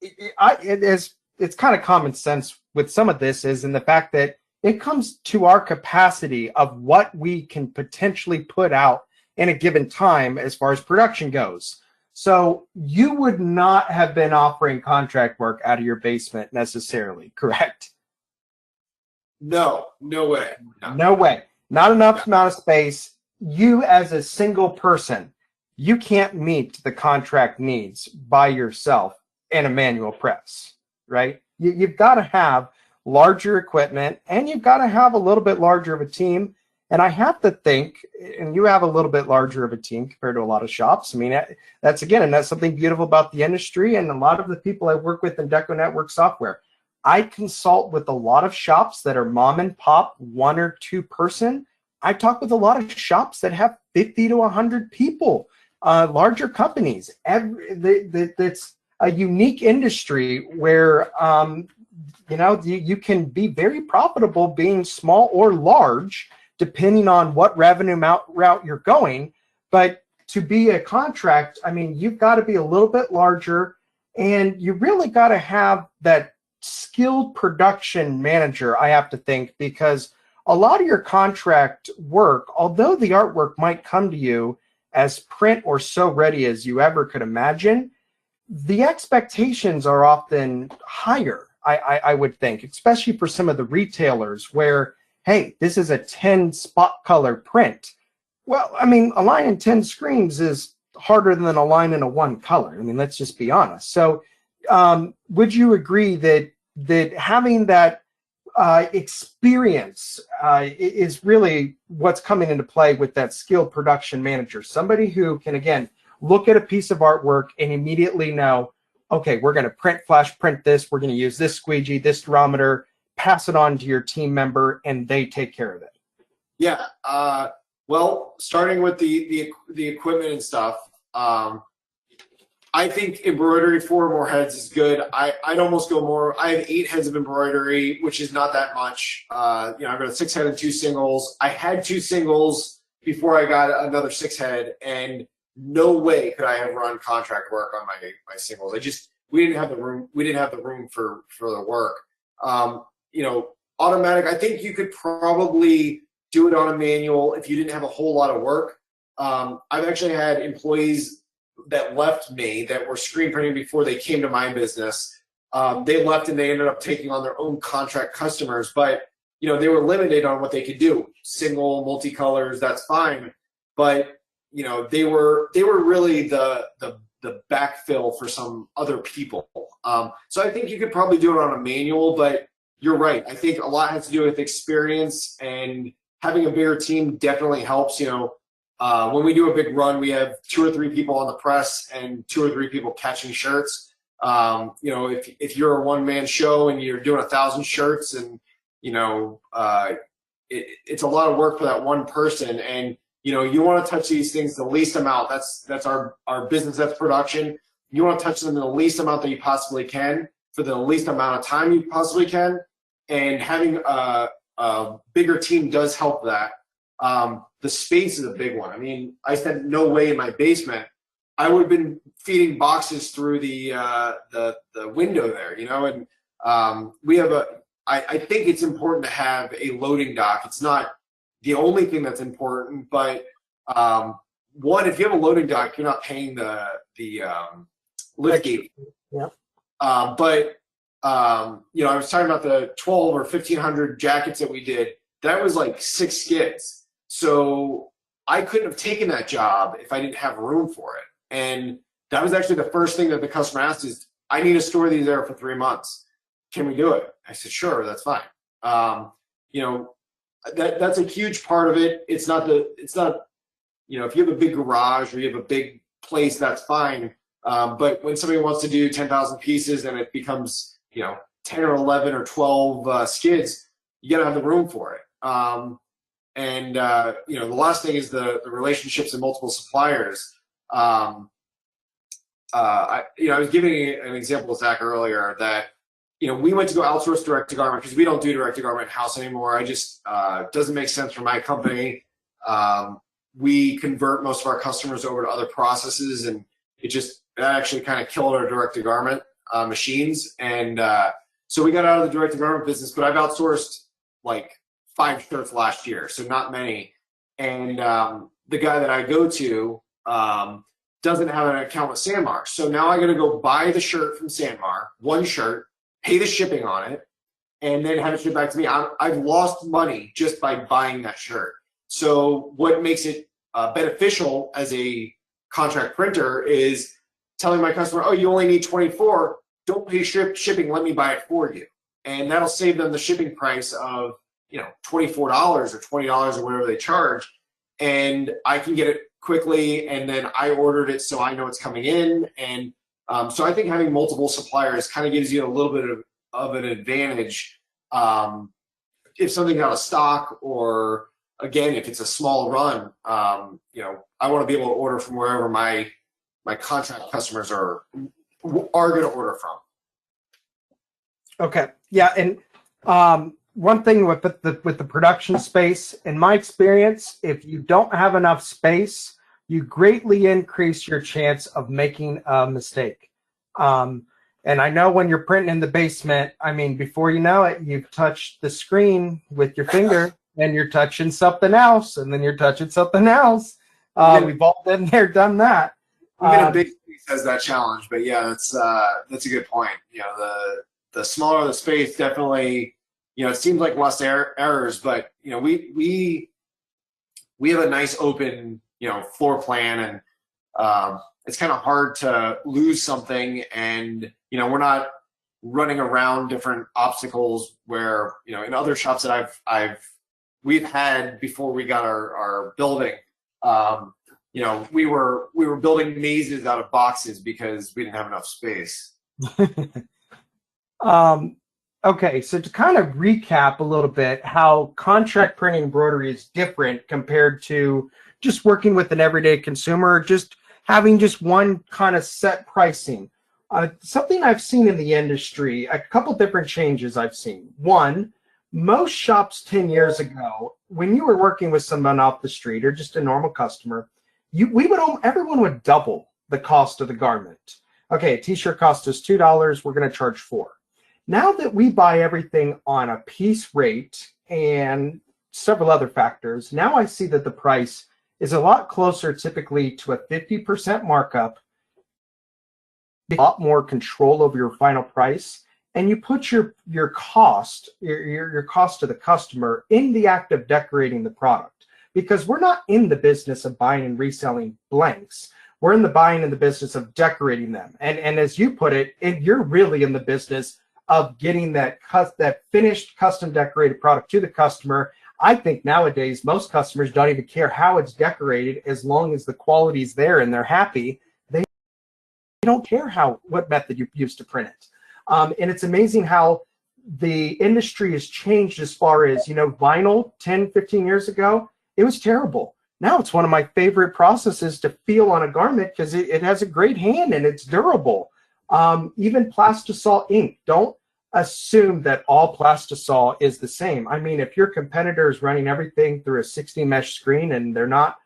Speaker 1: It's kind of common sense with some of this, is in the fact that it comes to our capacity of what we can potentially put out in a given time as far as production goes. So you would not have been offering contract work out of your basement necessarily, correct?
Speaker 2: No, no way. No.
Speaker 1: No way. Not enough
Speaker 2: No.
Speaker 1: amount of space. You as a single person, you can't meet the contract needs by yourself in a manual press, right? You've got to have larger equipment, and you've got to have a little bit larger of a team. And I have to think, and you have a little bit larger of a team compared to a lot of shops. I mean, that's again, and that's something beautiful about the industry and a lot of the people I work with in DecoNetwork software. I consult with a lot of shops that are mom and pop, 1 or 2 person. I talk with a lot of shops that have 50 to 100 people, larger companies. It's a unique industry where you can be very profitable being small or large, depending on what revenue route you're going. But to be a contract, I mean, you've got to be a little bit larger, and you really got to have that skilled production manager, I have to think, because a lot of your contract work, although the artwork might come to you as print or so ready as you ever could imagine, the expectations are often higher, I would think, especially for some of the retailers where, hey, this is a 10 spot color print. Well, I mean, a line in 10 screens is harder than a line in a 1 color. I mean, let's just be honest. So would you agree that having that experience is really what's coming into play with that skilled production manager? Somebody who can, again, look at a piece of artwork and immediately know, okay, we're going to flash print this, we're going to use this squeegee, this durometer, pass it on to your team member, and they take care of it.
Speaker 2: Yeah. Well, starting with the equipment and stuff, I think embroidery 4 or more heads is good. I'd almost go more. I have 8 heads of embroidery, which is not that much. I've got a 6 head and 2 singles. I had 2 singles before I got another 6 head, and no way could I have run contract work on my singles. We didn't have the room. We didn't have the room for the work. Automatic. I think you could probably do it on a manual if you didn't have a whole lot of work. I've actually had employees that left me that were screen printing before they came to my business. They left and they ended up taking on their own contract customers, but they were limited on what they could do. Single, multicolors, that's fine, but they were really the backfill for some other people. So I think you could probably do it on a manual, but you're right. I think a lot has to do with experience, and having a bigger team definitely helps. When we do a big run, we have 2 or 3 people on the press and 2 or 3 people catching shirts. If you're a one-man show and you're doing 1,000 shirts, and it's a lot of work for that one person, and you want to touch these things the least amount. That's our business. That's production. You want to touch them in the least amount that you possibly can for the least amount of time you possibly can. And having a bigger team does help that. The space is a big one. I mean, I said no way in my basement. I would have been feeding boxes through the window there, and we have I think it's important to have a loading dock. It's not the only thing that's important, but one, if you have a loading dock, you're not paying the lift gate.
Speaker 1: Yeah.
Speaker 2: But I was talking about the 12 or 1,500 jackets that we did. That was like 6 skids. So I couldn't have taken that job if I didn't have room for it. And that was actually the first thing that the customer asked is, I need to store these there for 3 months. Can we do it? I said, sure, that's fine. That's a huge part of it. It's not if you have a big garage or you have a big place, that's fine. But when somebody wants to do 10,000 pieces and it becomes, 10 or 11 or 12 skids, you got to have the room for it. The last thing is the relationships and multiple suppliers. I was giving an example with Zach earlier that, we went to go outsource direct to garment because we don't do direct to garment house anymore. I just, doesn't make sense for my company. We convert most of our customers over to other processes, and that actually kind of killed our direct to garment machines. And so we got out of the direct to garment business, but I've outsourced like 5 shirts last year, so not many. And the guy that I go to, doesn't have an account with Sanmar. So now I got to go buy the shirt from Sanmar, one shirt, pay the shipping on it, and then have it shipped back to me. I've lost money just by buying that shirt. So what makes it beneficial as a contract printer is telling my customer, oh, you only need 24, don't pay shipping, let me buy it for you. And that'll save them the shipping price of, $24 or $20 or whatever they charge. And I can get it quickly, and then I ordered it so I know it's coming in. And so I think having multiple suppliers kind of gives you a little bit of an advantage if something's out of stock, or again, if it's a small run. I want to be able to order from wherever my contract customers are going to order from.
Speaker 1: Okay. Yeah, and one thing with the production space, in my experience, if you don't have enough space, you greatly increase your chance of making a mistake. And I know when you're printing in the basement, I mean, before you know it, you've touched the screen with your finger, and you're touching something else, and then you're touching something else. We've all been there, done that.
Speaker 2: Even a big piece has that challenge, but yeah, that's a good point. The smaller the space, definitely. It seems like less errors, but we have a nice open floor plan, and it's kind of hard to lose something, and we're not running around different obstacles where in other shops that we've had before we got our building. We were building mazes out of boxes because we didn't have enough space.
Speaker 1: Okay, so to kind of recap a little bit how contract printing embroidery is different compared to just working with an everyday consumer, just having just one kind of set pricing. Something I've seen in the industry, a couple different changes I've seen. One, most shops 10 years ago, when you were working with someone off the street or just a normal customer, everyone would double the cost of the garment. Okay, a t-shirt cost us $2, we're going to charge $4. Now that we buy everything on a piece rate and several other factors, now I see that the price is a lot closer typically to a 50% markup, a lot more control over your final price, and you put your cost to the customer in the act of decorating the product. Because we're not in the business of buying and reselling blanks. We're in the business of decorating them. And as you put it, you're really in the business of getting that finished custom decorated product to the customer. I think nowadays most customers don't even care how it's decorated as long as the quality's there and they're happy. They don't care what method you use to print it. And it's amazing how the industry has changed as far as, vinyl 10, 15 years ago, it was terrible. Now it's one of my favorite processes to feel on a garment because it has a great hand and it's durable. Even plastisol ink, don't assume that all plastisol is the same. I mean, if your competitor is running everything through a 60 mesh screen and they're not,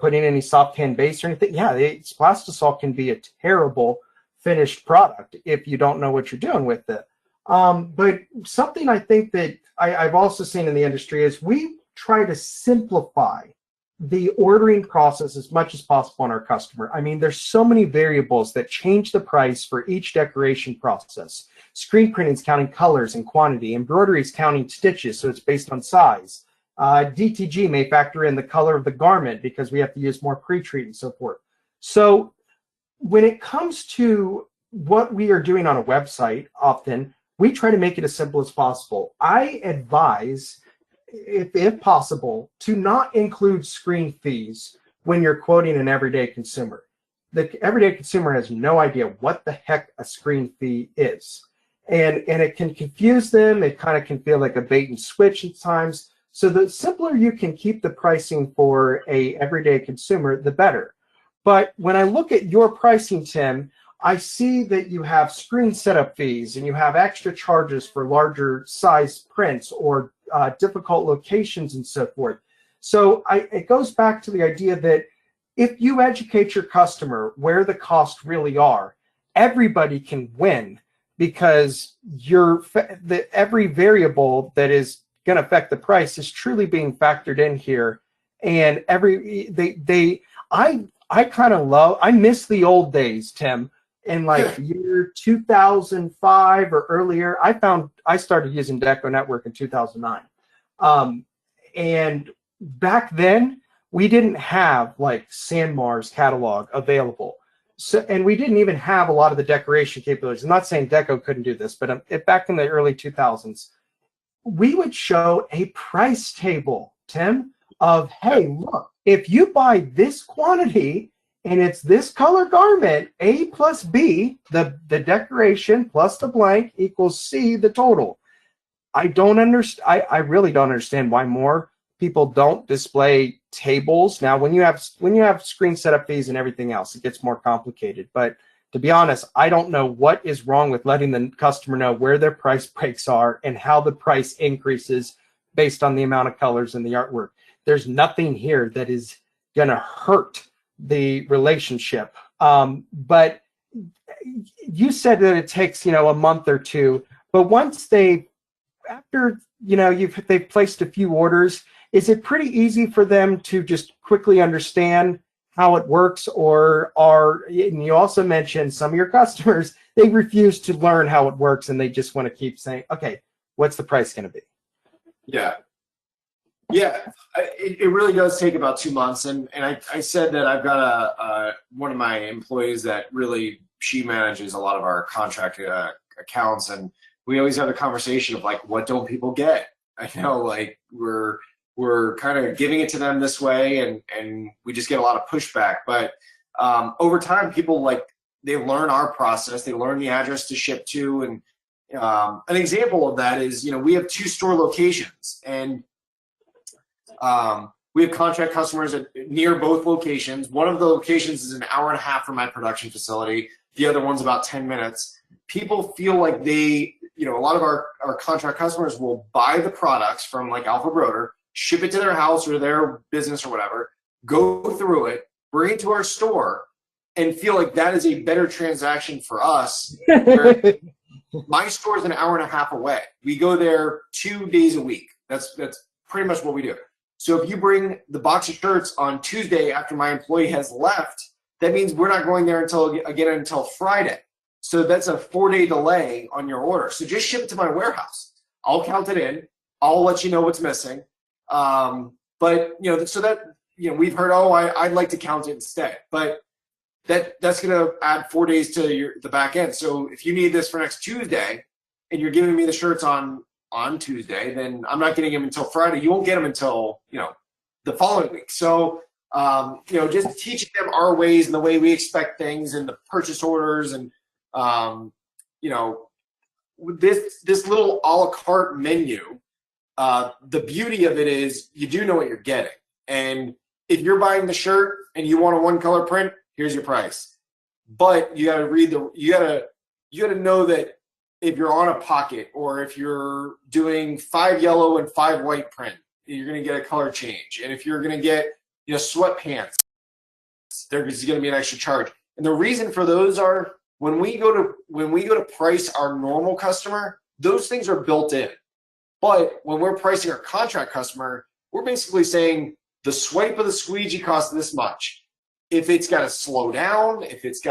Speaker 1: putting any soft hand base or anything, plastisol can be a terrible finished product if you don't know what you're doing with it. But something I think that I've also seen in the industry is we try to simplify the ordering process as much as possible on our customer. I mean, there's so many variables that change the price for each decoration process. Screen printing is counting colors and quantity. Embroidery is counting stitches, so it's based on size. DTG may factor in the color of the garment because we have to use more pre-treat and so forth. So when it comes to what we are doing on a website, often we try to make it as simple as possible. I advise, if possible, to not include screen fees when you're quoting an everyday consumer. The everyday consumer has no idea what the heck a screen fee is. And it can confuse them. It kind of can feel like a bait and switch at times. So the simpler you can keep the pricing for a everyday consumer, the better. But when I look at your pricing, Tim, I see that you have screen setup fees and you have extra charges for larger size prints or difficult locations and so forth. So it goes back to the idea that if you educate your customer where the costs really are, everybody can win because every variable that is going to affect the price is truly being factored in here. And I kind of I miss the old days, Tim. In like year 2005 or earlier, I started using DecoNetwork in 2009. And back then, we didn't have like Sanmar's catalog available. So, and we didn't even have a lot of the decoration capabilities. I'm not saying Deco couldn't do this, but back in the early 2000s, we would show a price table, Tim, of, hey, look, if you buy this quantity and it's this color garment, A plus B, the decoration plus the blank equals C, the total. I don't understand. I really don't understand why more people don't display tables. Now, when you have screen setup fees and everything else, it gets more complicated. But to be honest, I don't know what is wrong with letting the customer know where their price breaks are and how the price increases based on the amount of colors in the artwork. There's nothing here that is going to hurt the relationship. But you said that it takes, a month or two. But once after they've placed a few orders, is it pretty easy for them to just quickly understand how it works? Or and you also mentioned some of your customers, they refuse to learn how it works and they just want to keep saying, okay, what's the price going to be?
Speaker 2: Yeah. It really does take about 2 months. And I said that I've got one of my employees that really, she manages a lot of our contract accounts. And we always have a conversation of like, what don't people get? I know, like, we're kind of giving it to them this way, and we just get a lot of pushback. But over time, people, like, they learn our process, they learn the address to ship to. And an example of that is, we have 2 store locations, and we have contract customers near both locations. One of the locations is an hour and a half from my production facility. The other one's about 10 minutes. People feel like a lot of our contract customers will buy the products from like Alpha Broder, ship it to their house or their business or whatever, go through it, bring it to our store, and feel like that is a better transaction for us. My store is an hour and a half away. We go there 2 days a week. That's pretty much what we do. So if you bring the box of shirts on Tuesday after my employee has left, that means we're not going there until Friday. So that's a 4-day delay on your order. So just ship it to my warehouse. I'll count it in. I'll let you know what's missing. But so that we've heard, I'd like to count it instead. But that's going to add 4 days to the back end. So if you need this for next Tuesday, and you're giving me the shirts on Tuesday, then I'm not getting them until Friday. You won't get them until the following week. So just teaching them our ways and the way we expect things and the purchase orders and this little a la carte menu. The beauty of it is you do know what you're getting. And if you're buying the shirt and you want a 1-color print, here's your price. But you got to you got to know that if you're on a pocket or if you're doing 5 yellow and 5 white print, you're going to get a color change. And if you're going to get sweatpants, there's going to be an extra charge. And the reason for those are when we go to price our normal customer, those things are built in. But when we're pricing our contract customer, we're basically saying the swipe of the squeegee costs this much. If it's got to slow down, if we've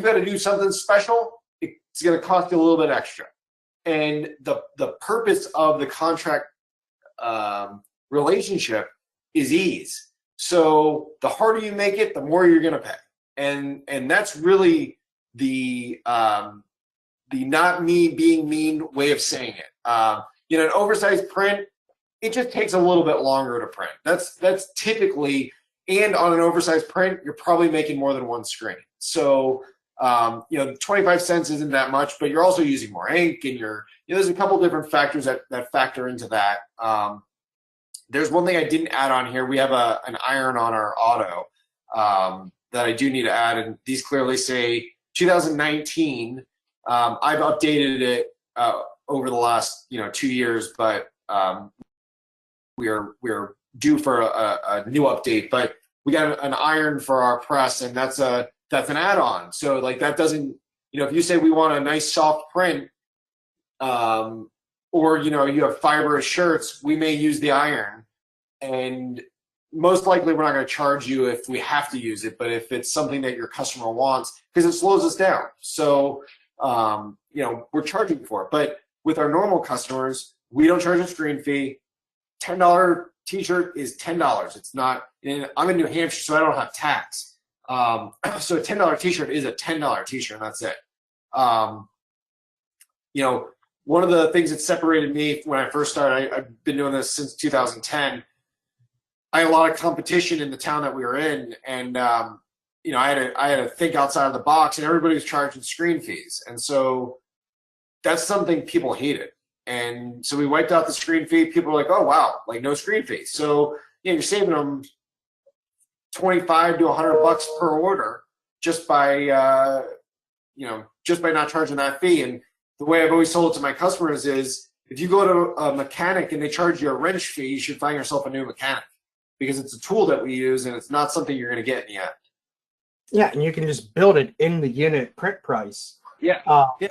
Speaker 2: got to do something special, it's going to cost you a little bit extra. And the purpose of the contract relationship is ease. So the harder you make it, the more you're going to pay. And that's really the not me being mean way of saying it. An oversized print, it just takes a little bit longer to print. That's typically, and on an oversized print, you're probably making more than one screen. So 25 cents isn't that much, but you're also using more ink, and there's a couple different factors that factor into that. There's one thing I didn't add on here. We have an iron on our auto that I do need to add, and these clearly say 2019. I've updated it over the last 2 years, but we're due for a new update. But we got an iron for our press, and that's an add-on. So like that doesn't, if you say we want a nice soft print, or you have fibrous shirts, we may use the iron, and most likely we're not going to charge you if we have to use it, but if it's something that your customer wants, because it slows us down. So, we're charging for it. But with our normal customers, we don't charge a screen fee. $10 t-shirt is $10. It's not, I'm in New Hampshire, so I don't have tax. So a $10 t-shirt is a $10 t-shirt, and that's it. One of the things that separated me when I first started, I've been doing this since 2010. I had a lot of competition in the town that we were in, and I had to think outside of the box, and everybody was charging screen fees, and so that's something people hated. And so we wiped out the screen fee. People were like, "Oh wow, like no screen fee." So you're saving them $25 to $100 per order just by not charging that fee. And the way I've always sold it to my customers is, if you go to a mechanic and they charge you a wrench fee, you should find yourself a new mechanic, because it's a tool that we use and it's not something you're going to get in the end.
Speaker 1: Yeah, and you can just build it in the unit print price.
Speaker 2: Yeah,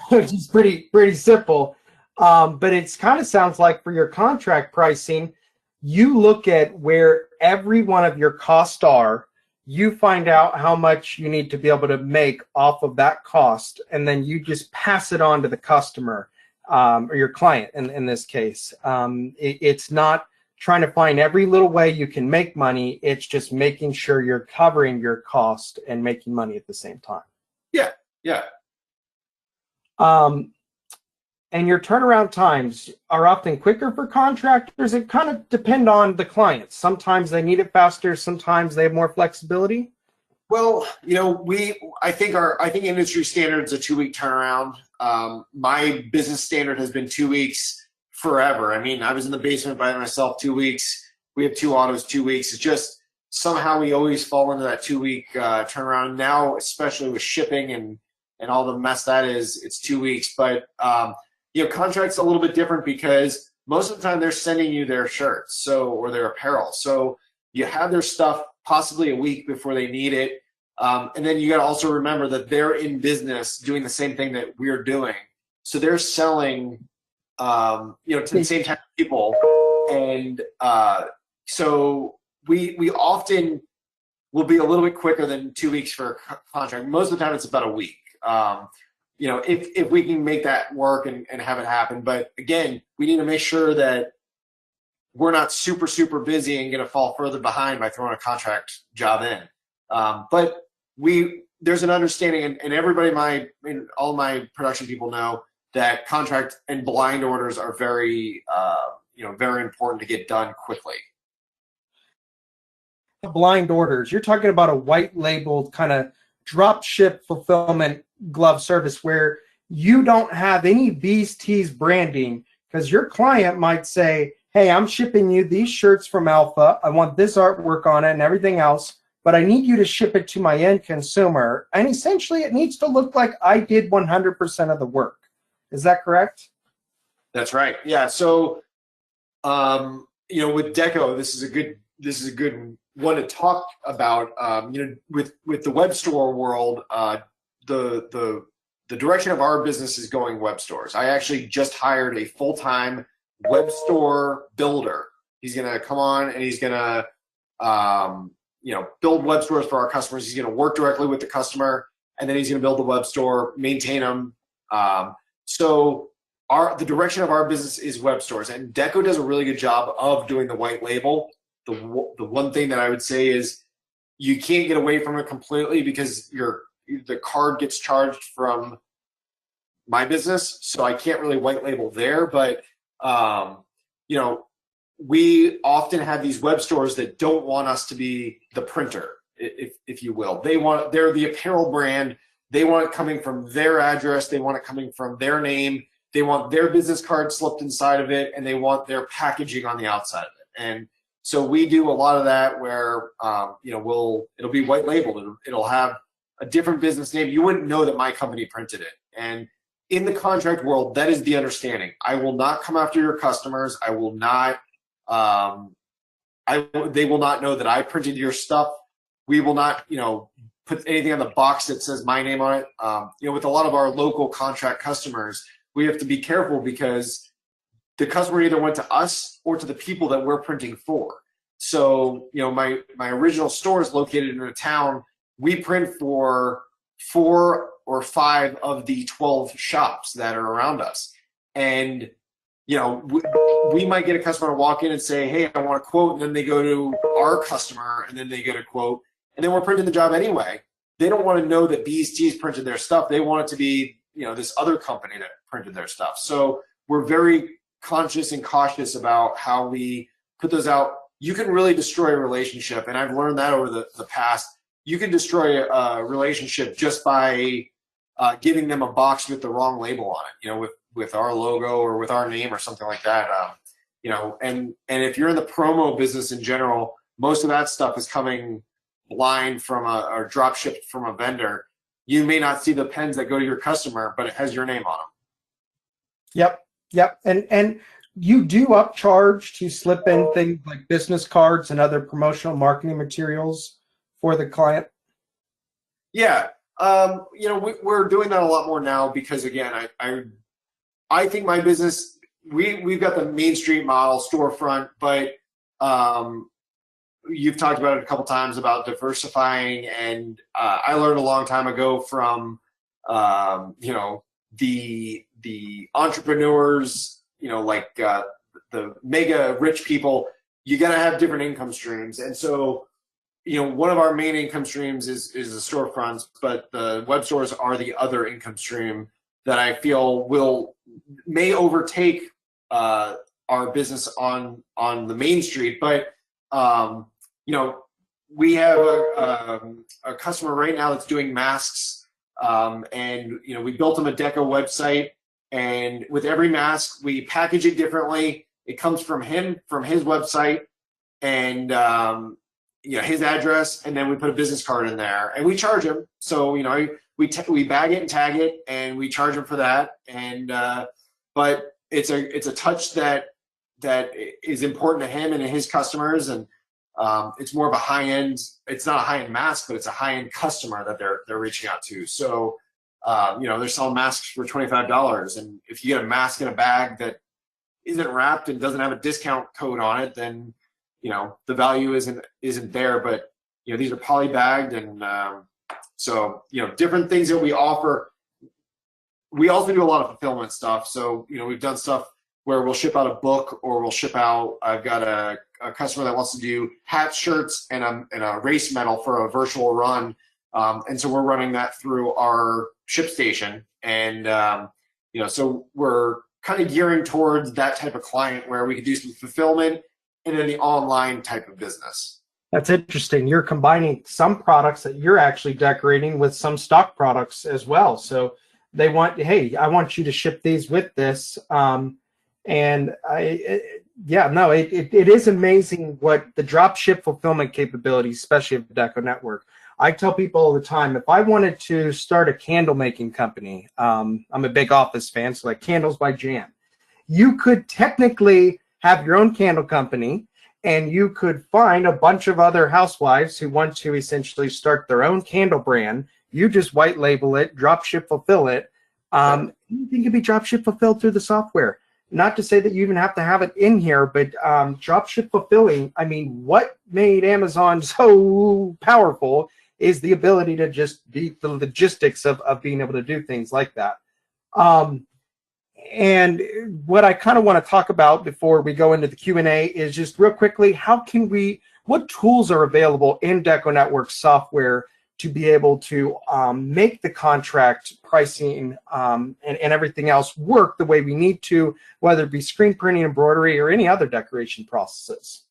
Speaker 1: which is pretty simple. But it's kind of sounds like for your contract pricing, you look at where every one of your costs are, you find out how much you need to be able to make off of that cost, and then you just pass it on to the customer, or your client in this case. It's not trying to find every little way you can make money. It's just making sure you're covering your cost and making money at the same time.
Speaker 2: Yeah.
Speaker 1: And your turnaround times are often quicker for contractors. It kind of depend on the client. Sometimes they need it faster. Sometimes they have more flexibility.
Speaker 2: Well, I think industry standard is a 2-week turnaround. My business standard has been 2 weeks forever. I mean, I was in the basement by myself 2 weeks. We have 2 autos, 2 weeks. It's just somehow we always fall into that 2-week turnaround. Now, especially with shipping and all the mess that is, it's 2 weeks. But contract's a little bit different, because most of the time they're sending you their shirts, or their apparel. So you have their stuff possibly a week before they need it. And then you got to also remember that they're in business doing the same thing that we're doing. So they're selling, to the same type of people. And so we often will be a little bit quicker than 2 weeks for a contract. Most of the time it's about a week. If we can make that work and have it happen. But again, we need to make sure that we're not super, super busy and going to fall further behind by throwing a contract job in. But there's an understanding, and all my production people know that contract and blind orders are very, very important to get done quickly.
Speaker 1: Blind orders, you're talking about a white labeled kind of drop ship fulfillment glove service where you don't have any B's T's branding, because your client might say, "Hey, I'm shipping you these shirts from Alpha. I want this artwork on it and everything else, but I need you to ship it to my end consumer. And essentially it needs to look like I did 100% of the work." Is that correct?
Speaker 2: That's right. Yeah. So, with Deco, this is a good one to talk about. With the web store world, the direction of our business is going web stores. I actually just hired a full-time web store builder. He's going to come on and he's going to, build web stores for our customers. He's going to work directly with the customer, and then he's going to build the web store, maintain them. So the direction of our business is web stores, and Deco does a really good job of doing the white label. The one thing that I would say is you can't get away from it completely, because the card gets charged from my business, so I can't really white label there. But we often have these web stores that don't want us to be the printer, if you will. They're the apparel brand. They want it coming from their address. They want it coming from their name. They want their business card slipped inside of it, and they want their packaging on the outside of it. And so we do a lot of that where it'll be white labeled. It'll have a different business name. You wouldn't know that my company printed it. And in the contract world, that is the understanding. I will not come after your customers. I will not. They will not know that I printed your stuff. We will not, put anything on the box that says my name on it. With a lot of our local contract customers, we have to be careful, because the customer either went to us or to the people that we're printing for. So, my original store is located in a town. We print for 4 or 5 of the 12 shops that are around us. And, we might get a customer to walk in and say, hey, I want a quote. And then they go to our customer and then they get a quote. And then we're printing the job anyway. They don't want to know that Bees Tees printed their stuff. They want it to be, this other company that printed their stuff. So we're very conscious and cautious about how we put those out. You can really destroy a relationship. And I've learned that over the past. You can destroy a relationship just by giving them a box with the wrong label on it, with our logo or with our name or something like that. And if you're in the promo business in general, most of that stuff is coming blind from or drop shipped from a vendor. You may not see the pens that go to your customer, but it has your name on them.
Speaker 1: Yep. And you do upcharge to slip in things like business cards and other promotional marketing materials for the client?
Speaker 2: Yeah. We're doing that a lot more now because, again, I think my business, we've got the Main Street model storefront, but you've talked about it a couple times about diversifying, and I learned a long time ago from the entrepreneurs, like the mega rich people. You got to have different income streams, and so one of our main income streams is the storefronts, but the web stores are the other income stream that I feel may overtake our business on the Main Street. But we have a customer right now that's doing masks, and we built him a Deco website, and with every mask we package it differently. It comes from him, from his website, and his address, and then we put a business card in there, and we charge him. So we bag it and tag it, and we charge him for that. And but it's a touch that is important to him and his customers, and it's more of a high end. It's not a high end mask, but it's a high end customer that they're reaching out to. So they're selling masks for $25, and if you get a mask in a bag that isn't wrapped and doesn't have a discount code on it, then the value isn't there. But these are poly bagged, and so different things that we offer. We also do a lot of fulfillment stuff. So we've done stuff where we'll ship out a book, or we'll ship out. I've got a customer that wants to do hats, shirts, and a race medal for a virtual run, and so we're running that through our ship station. And so we're kind of gearing towards that type of client where we could do some fulfillment and then the online type of business.
Speaker 1: That's interesting. You're combining some products that you're actually decorating with some stock products as well. So they want, hey, I want you to ship these with this. It is amazing what the drop ship fulfillment capabilities, especially of the DecoNetwork. I tell people all the time, if I wanted to start a candle making company, I'm a big Office fan, so like Candles by Jan, you could technically have your own candle company, and you could find a bunch of other housewives who want to essentially start their own candle brand. You just white label it, drop ship fulfill it. Anything can be drop ship fulfilled through the software. Not to say that you even have to have it in here, but drop ship fulfilling, I mean, what made Amazon so powerful is the ability to just be the logistics of being able to do things like that. And what I kind of want to talk about before we go into the Q&A is just real quickly, what tools are available in DecoNetwork software to be able to make the contract pricing and everything else work the way we need to, whether it be screen printing, embroidery, or any other decoration processes.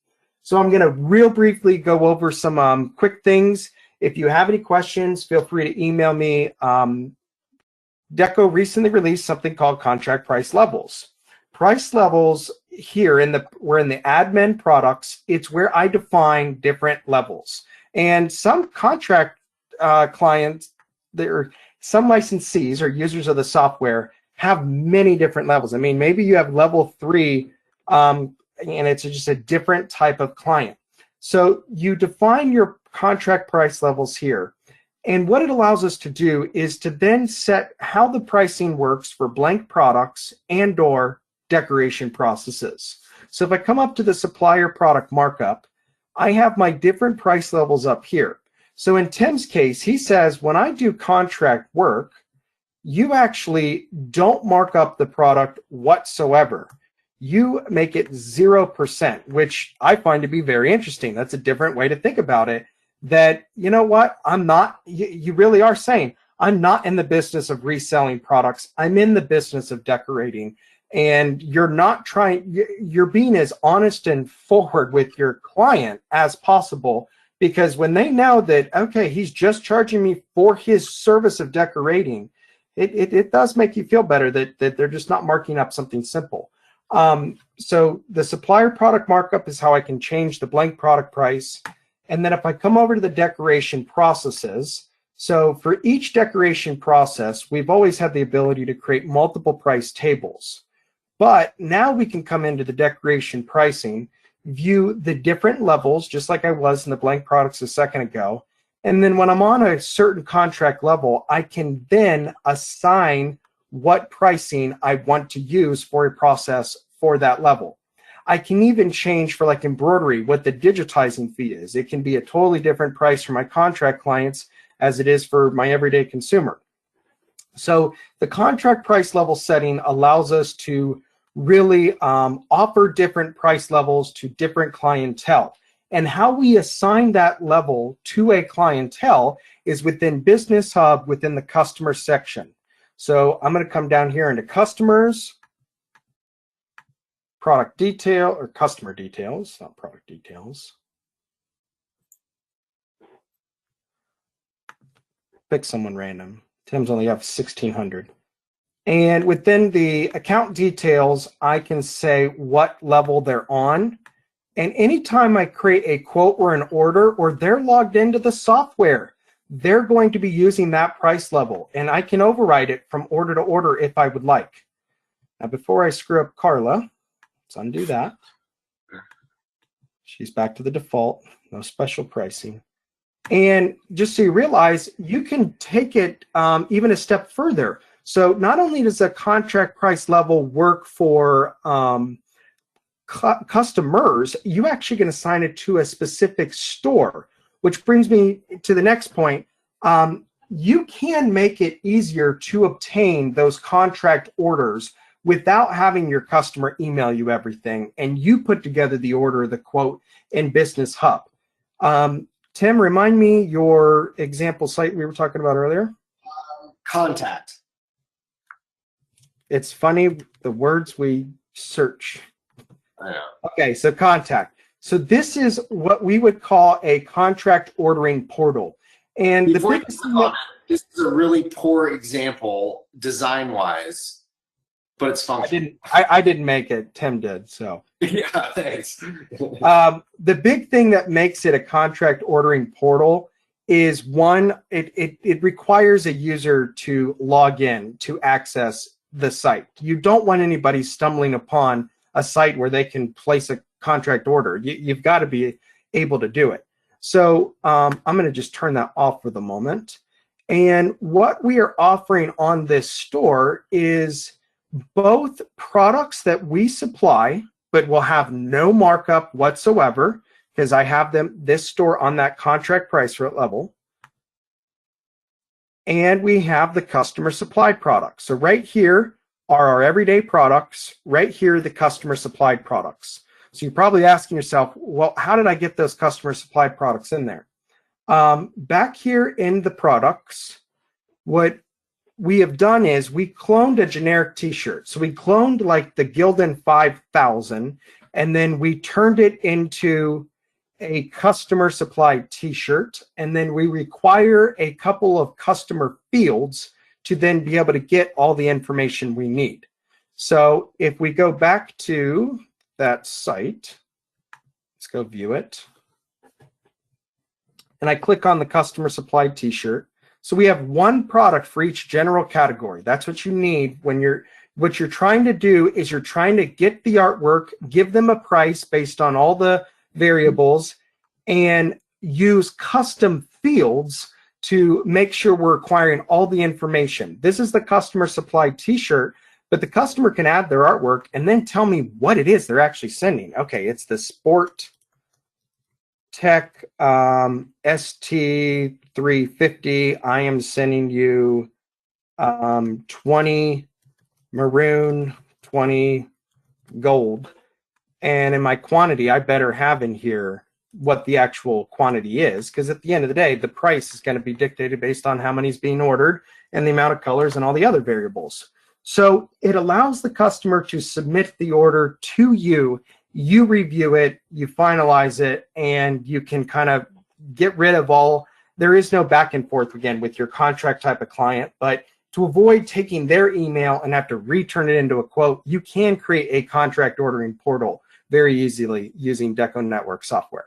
Speaker 1: So I'm going to real briefly go over some quick things. If you have any questions, feel free to email me. Deco recently released something called contract price levels. Price levels here we're in the admin products. It's where I define different levels. And some contract clients, some licensees or users of the software have many different levels. I mean, maybe you have level 3, and it's just a different type of client. So you define your contract price levels here. And what it allows us to do is to then set how the pricing works for blank products and/or decoration processes. So if I come up to the supplier product markup, I have my different price levels up here. So in Tim's case, he says, when I do contract work, you actually don't mark up the product whatsoever. You make it 0%, which I find to be very interesting. That's a different way to think about it. That, you know what, I'm not, you really are saying, I'm not in the business of reselling products. I'm in the business of decorating. And you're not trying, you're being as honest and forward with your client as possible, because when they know that, okay, he's just charging me for his service of decorating, it does make you feel better that they're just not marking up something simple. So the supplier product markup is how I can change the blank product price. And then if I come over to the decoration processes, so for each decoration process, we've always had the ability to create multiple price tables. But now we can come into the decoration pricing, view the different levels, just like I was in the blank products a second ago. And then when I'm on a certain contract level, I can then assign what pricing I want to use for a process for that level. I can even change for like embroidery what the digitizing fee is. It can be a totally different price for my contract clients as it is for my everyday consumer. So the contract price level setting allows us to really offer different price levels to different clientele. And how we assign that level to a clientele is within Business Hub within the customer section. So I'm going to come down here into customers, product detail, or customer details, not product details. Pick someone random. Tim's only have 1,600. And within the account details, I can say what level they're on. And anytime I create a quote or an order, or they're logged into the software, they're going to be using that price level. And I can override it from order to order if I would like. Now, before I screw up Carla, let's undo that. She's back to the default, no special pricing. And just so you realize, you can take it even a step further. So not only does the contract price level work for customers, you actually can assign it to a specific store, which brings me to the next point. You can make it easier to obtain those contract orders without having your customer email you everything, and you put together the order, the quote in Business Hub. Tim, remind me your example site we were talking about earlier.
Speaker 2: Contact.
Speaker 1: It's funny, the words we search.
Speaker 2: I know.
Speaker 1: Okay, so contact. So this is what we would call a contract ordering portal. And
Speaker 2: Before
Speaker 1: the
Speaker 2: you
Speaker 1: biggest
Speaker 2: comment, this is a really poor example design-wise, but it's functional.
Speaker 1: I didn't make it. Tim did. So
Speaker 2: Yeah, thanks.
Speaker 1: the big thing that makes it a contract ordering portal is one, it requires a user to log in to access the site. You don't want anybody stumbling upon a site where they can place a contract order. You've got to be able to do it. So I'm going to just turn that off for the moment. And what we are offering on this store is both products that we supply, but will have no markup whatsoever, because I have this store on that contract price level. And we have the customer supplied products. So right here are our everyday products. Right here, the customer supplied products. So you're probably asking yourself, well, how did I get those customer supplied products in there? Back here in the products, what we have done is we cloned a generic t-shirt. So we cloned like the Gildan 5000, and then we turned it into a customer supplied t-shirt. And then we require a couple of customer fields to then be able to get all the information we need. So if we go back to that site, let's go view it. And I click on the customer supplied t-shirt. So we have one product for each general category. That's what you need when what you're trying to do is you're trying to get the artwork, give them a price based on all the variables, and use custom fields to make sure we're acquiring all the information. This is the customer supplied t-shirt, but the customer can add their artwork and then tell me what it is they're actually sending. Okay, it's the sport Tech ST350, I am sending you 20 maroon, 20 gold. And in my quantity, I better have in here what the actual quantity is, because at the end of the day, the price is going to be dictated based on how many is being ordered and the amount of colors and all the other variables. So it allows the customer to submit the order to you. You review it, you finalize it, and you can kind of get rid of all. There is no back and forth again with your contract type of client, but to avoid taking their email and have to return it into a quote, you can create a contract ordering portal very easily using DecoNetwork software.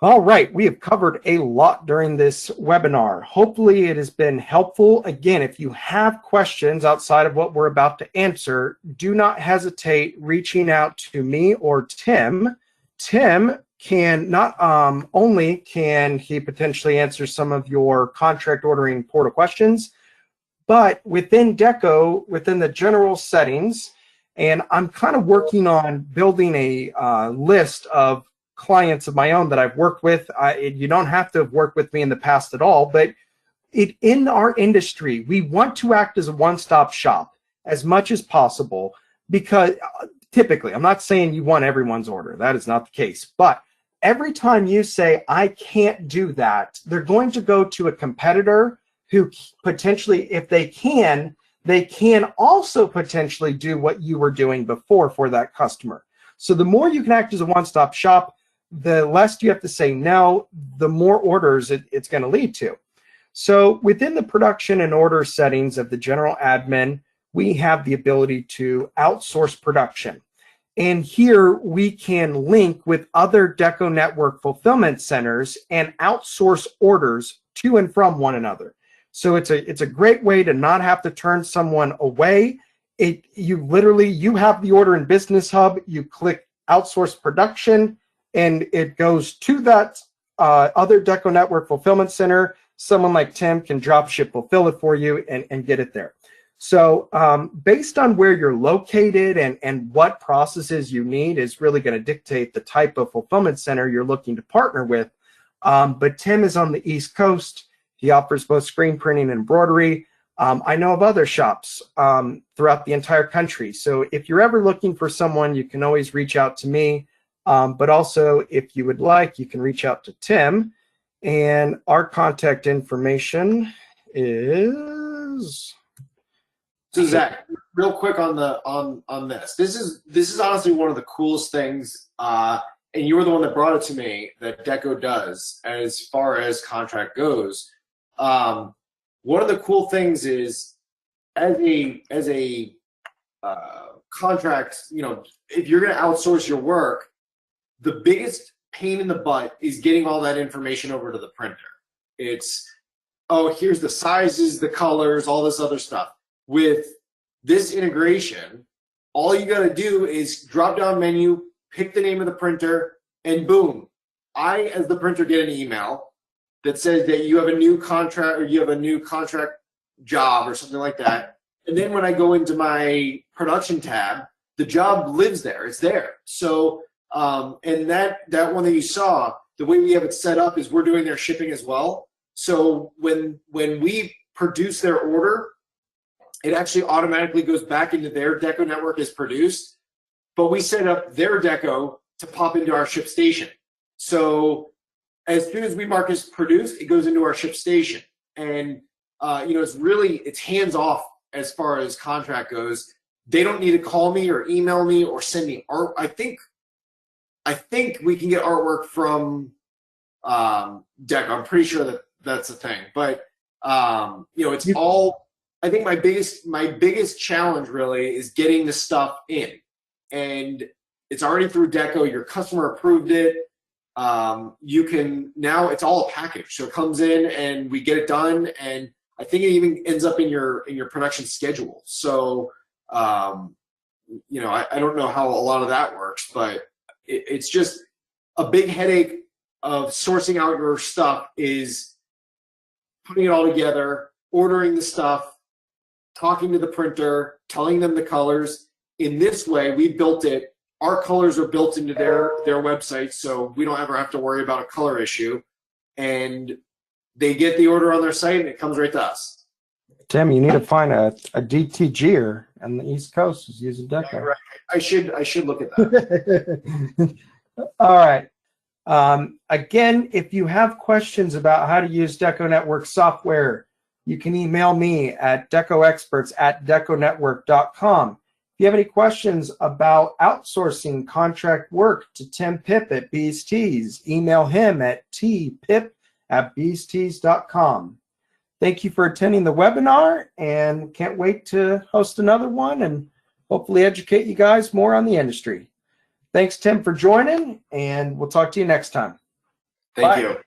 Speaker 1: All right, we have covered a lot during this webinar. Hopefully it has been helpful. Again, if you have questions outside of what we're about to answer, do not hesitate reaching out to me or Tim. Tim can not only can he potentially answer some of your contract ordering portal questions, but within Deco, within the general settings, and I'm kind of working on building a list of clients of my own that I've worked with. You don't have to have worked with me in the past at all, but in our industry, we want to act as a one-stop shop as much as possible, because typically, I'm not saying you want everyone's order. That is not the case. But every time you say, I can't do that, they're going to go to a competitor who potentially, if they can also potentially do what you were doing before for that customer. So the more you can act as a one-stop shop, the less you have to say no, the more orders it's going to lead to. So within the production and order settings of the general admin, we have the ability to outsource production. And here we can link with other DecoNetwork fulfillment centers and outsource orders to and from one another. So it's a great way to not have to turn someone away. You have the order in Business Hub, you click outsource production, and it goes to that other DecoNetwork fulfillment center. Someone like Tim can drop ship fulfill it for you and get it there. So based on where you're located and what processes you need is really going to dictate the type of fulfillment center you're looking to partner with. But Tim is on the East Coast. He offers both screen printing and embroidery. I know of other shops throughout the entire country. So if you're ever looking for someone, you can always reach out to me. But also, if you would like, you can reach out to Tim. And our contact information is...
Speaker 2: So Zach, real quick on this. This is honestly one of the coolest things, and you were the one that brought it to me, that Deco does as far as contract goes. One of the cool things is, as a contract, if you're going to outsource your work, the biggest pain in the butt is getting all that information over to the printer. It's, oh, here's the sizes, the colors, all this other stuff. With this integration, all you got to do is drop down menu, pick the name of the printer, and boom, I, as the printer, get an email that says that you have a new contract, or you have a new contract job or something like that. And then when I go into my production tab, the job lives there. It's there. So, and that one that you saw, the way we have it set up is we're doing their shipping as well. So when we produce their order, it actually automatically goes back into their DecoNetwork as produced, but we set up their Deco to pop into our ship station. So as soon as we mark as produced, it goes into our ship station. And it's hands off as far as contract goes. They don't need to call me or email me or send me art. I think we can get artwork from Deco. I'm pretty sure that that's the thing. But it's all. I think my biggest challenge really is getting the stuff in, and it's already through Deco. Your customer approved it. You can now, it's all a package, so it comes in and we get it done, and I think it even ends up in your production schedule. So I don't know how a lot of that works, but it's just a big headache of sourcing out your stuff, is putting it all together, ordering the stuff, talking to the printer, telling them the colors. In this way, we built it our colors are built into their website, so we don't ever have to worry about a color issue. And they get the order on their site, and it comes right to us.
Speaker 1: Tim, you need to find a DTGer on the East Coast who's using Deco.
Speaker 2: Right. I should look at that.
Speaker 1: All right. Again, if you have questions about how to use DecoNetwork software, you can email me at decoexperts@deconetwork.com. If you have any questions about outsourcing contract work to Tim Pipp at Bees Tees, email him at tpipp@beestees.com. Thank you for attending the webinar, and can't wait to host another one and hopefully educate you guys more on the industry. Thanks, Tim, for joining, and we'll talk to you next time.
Speaker 2: Thank you.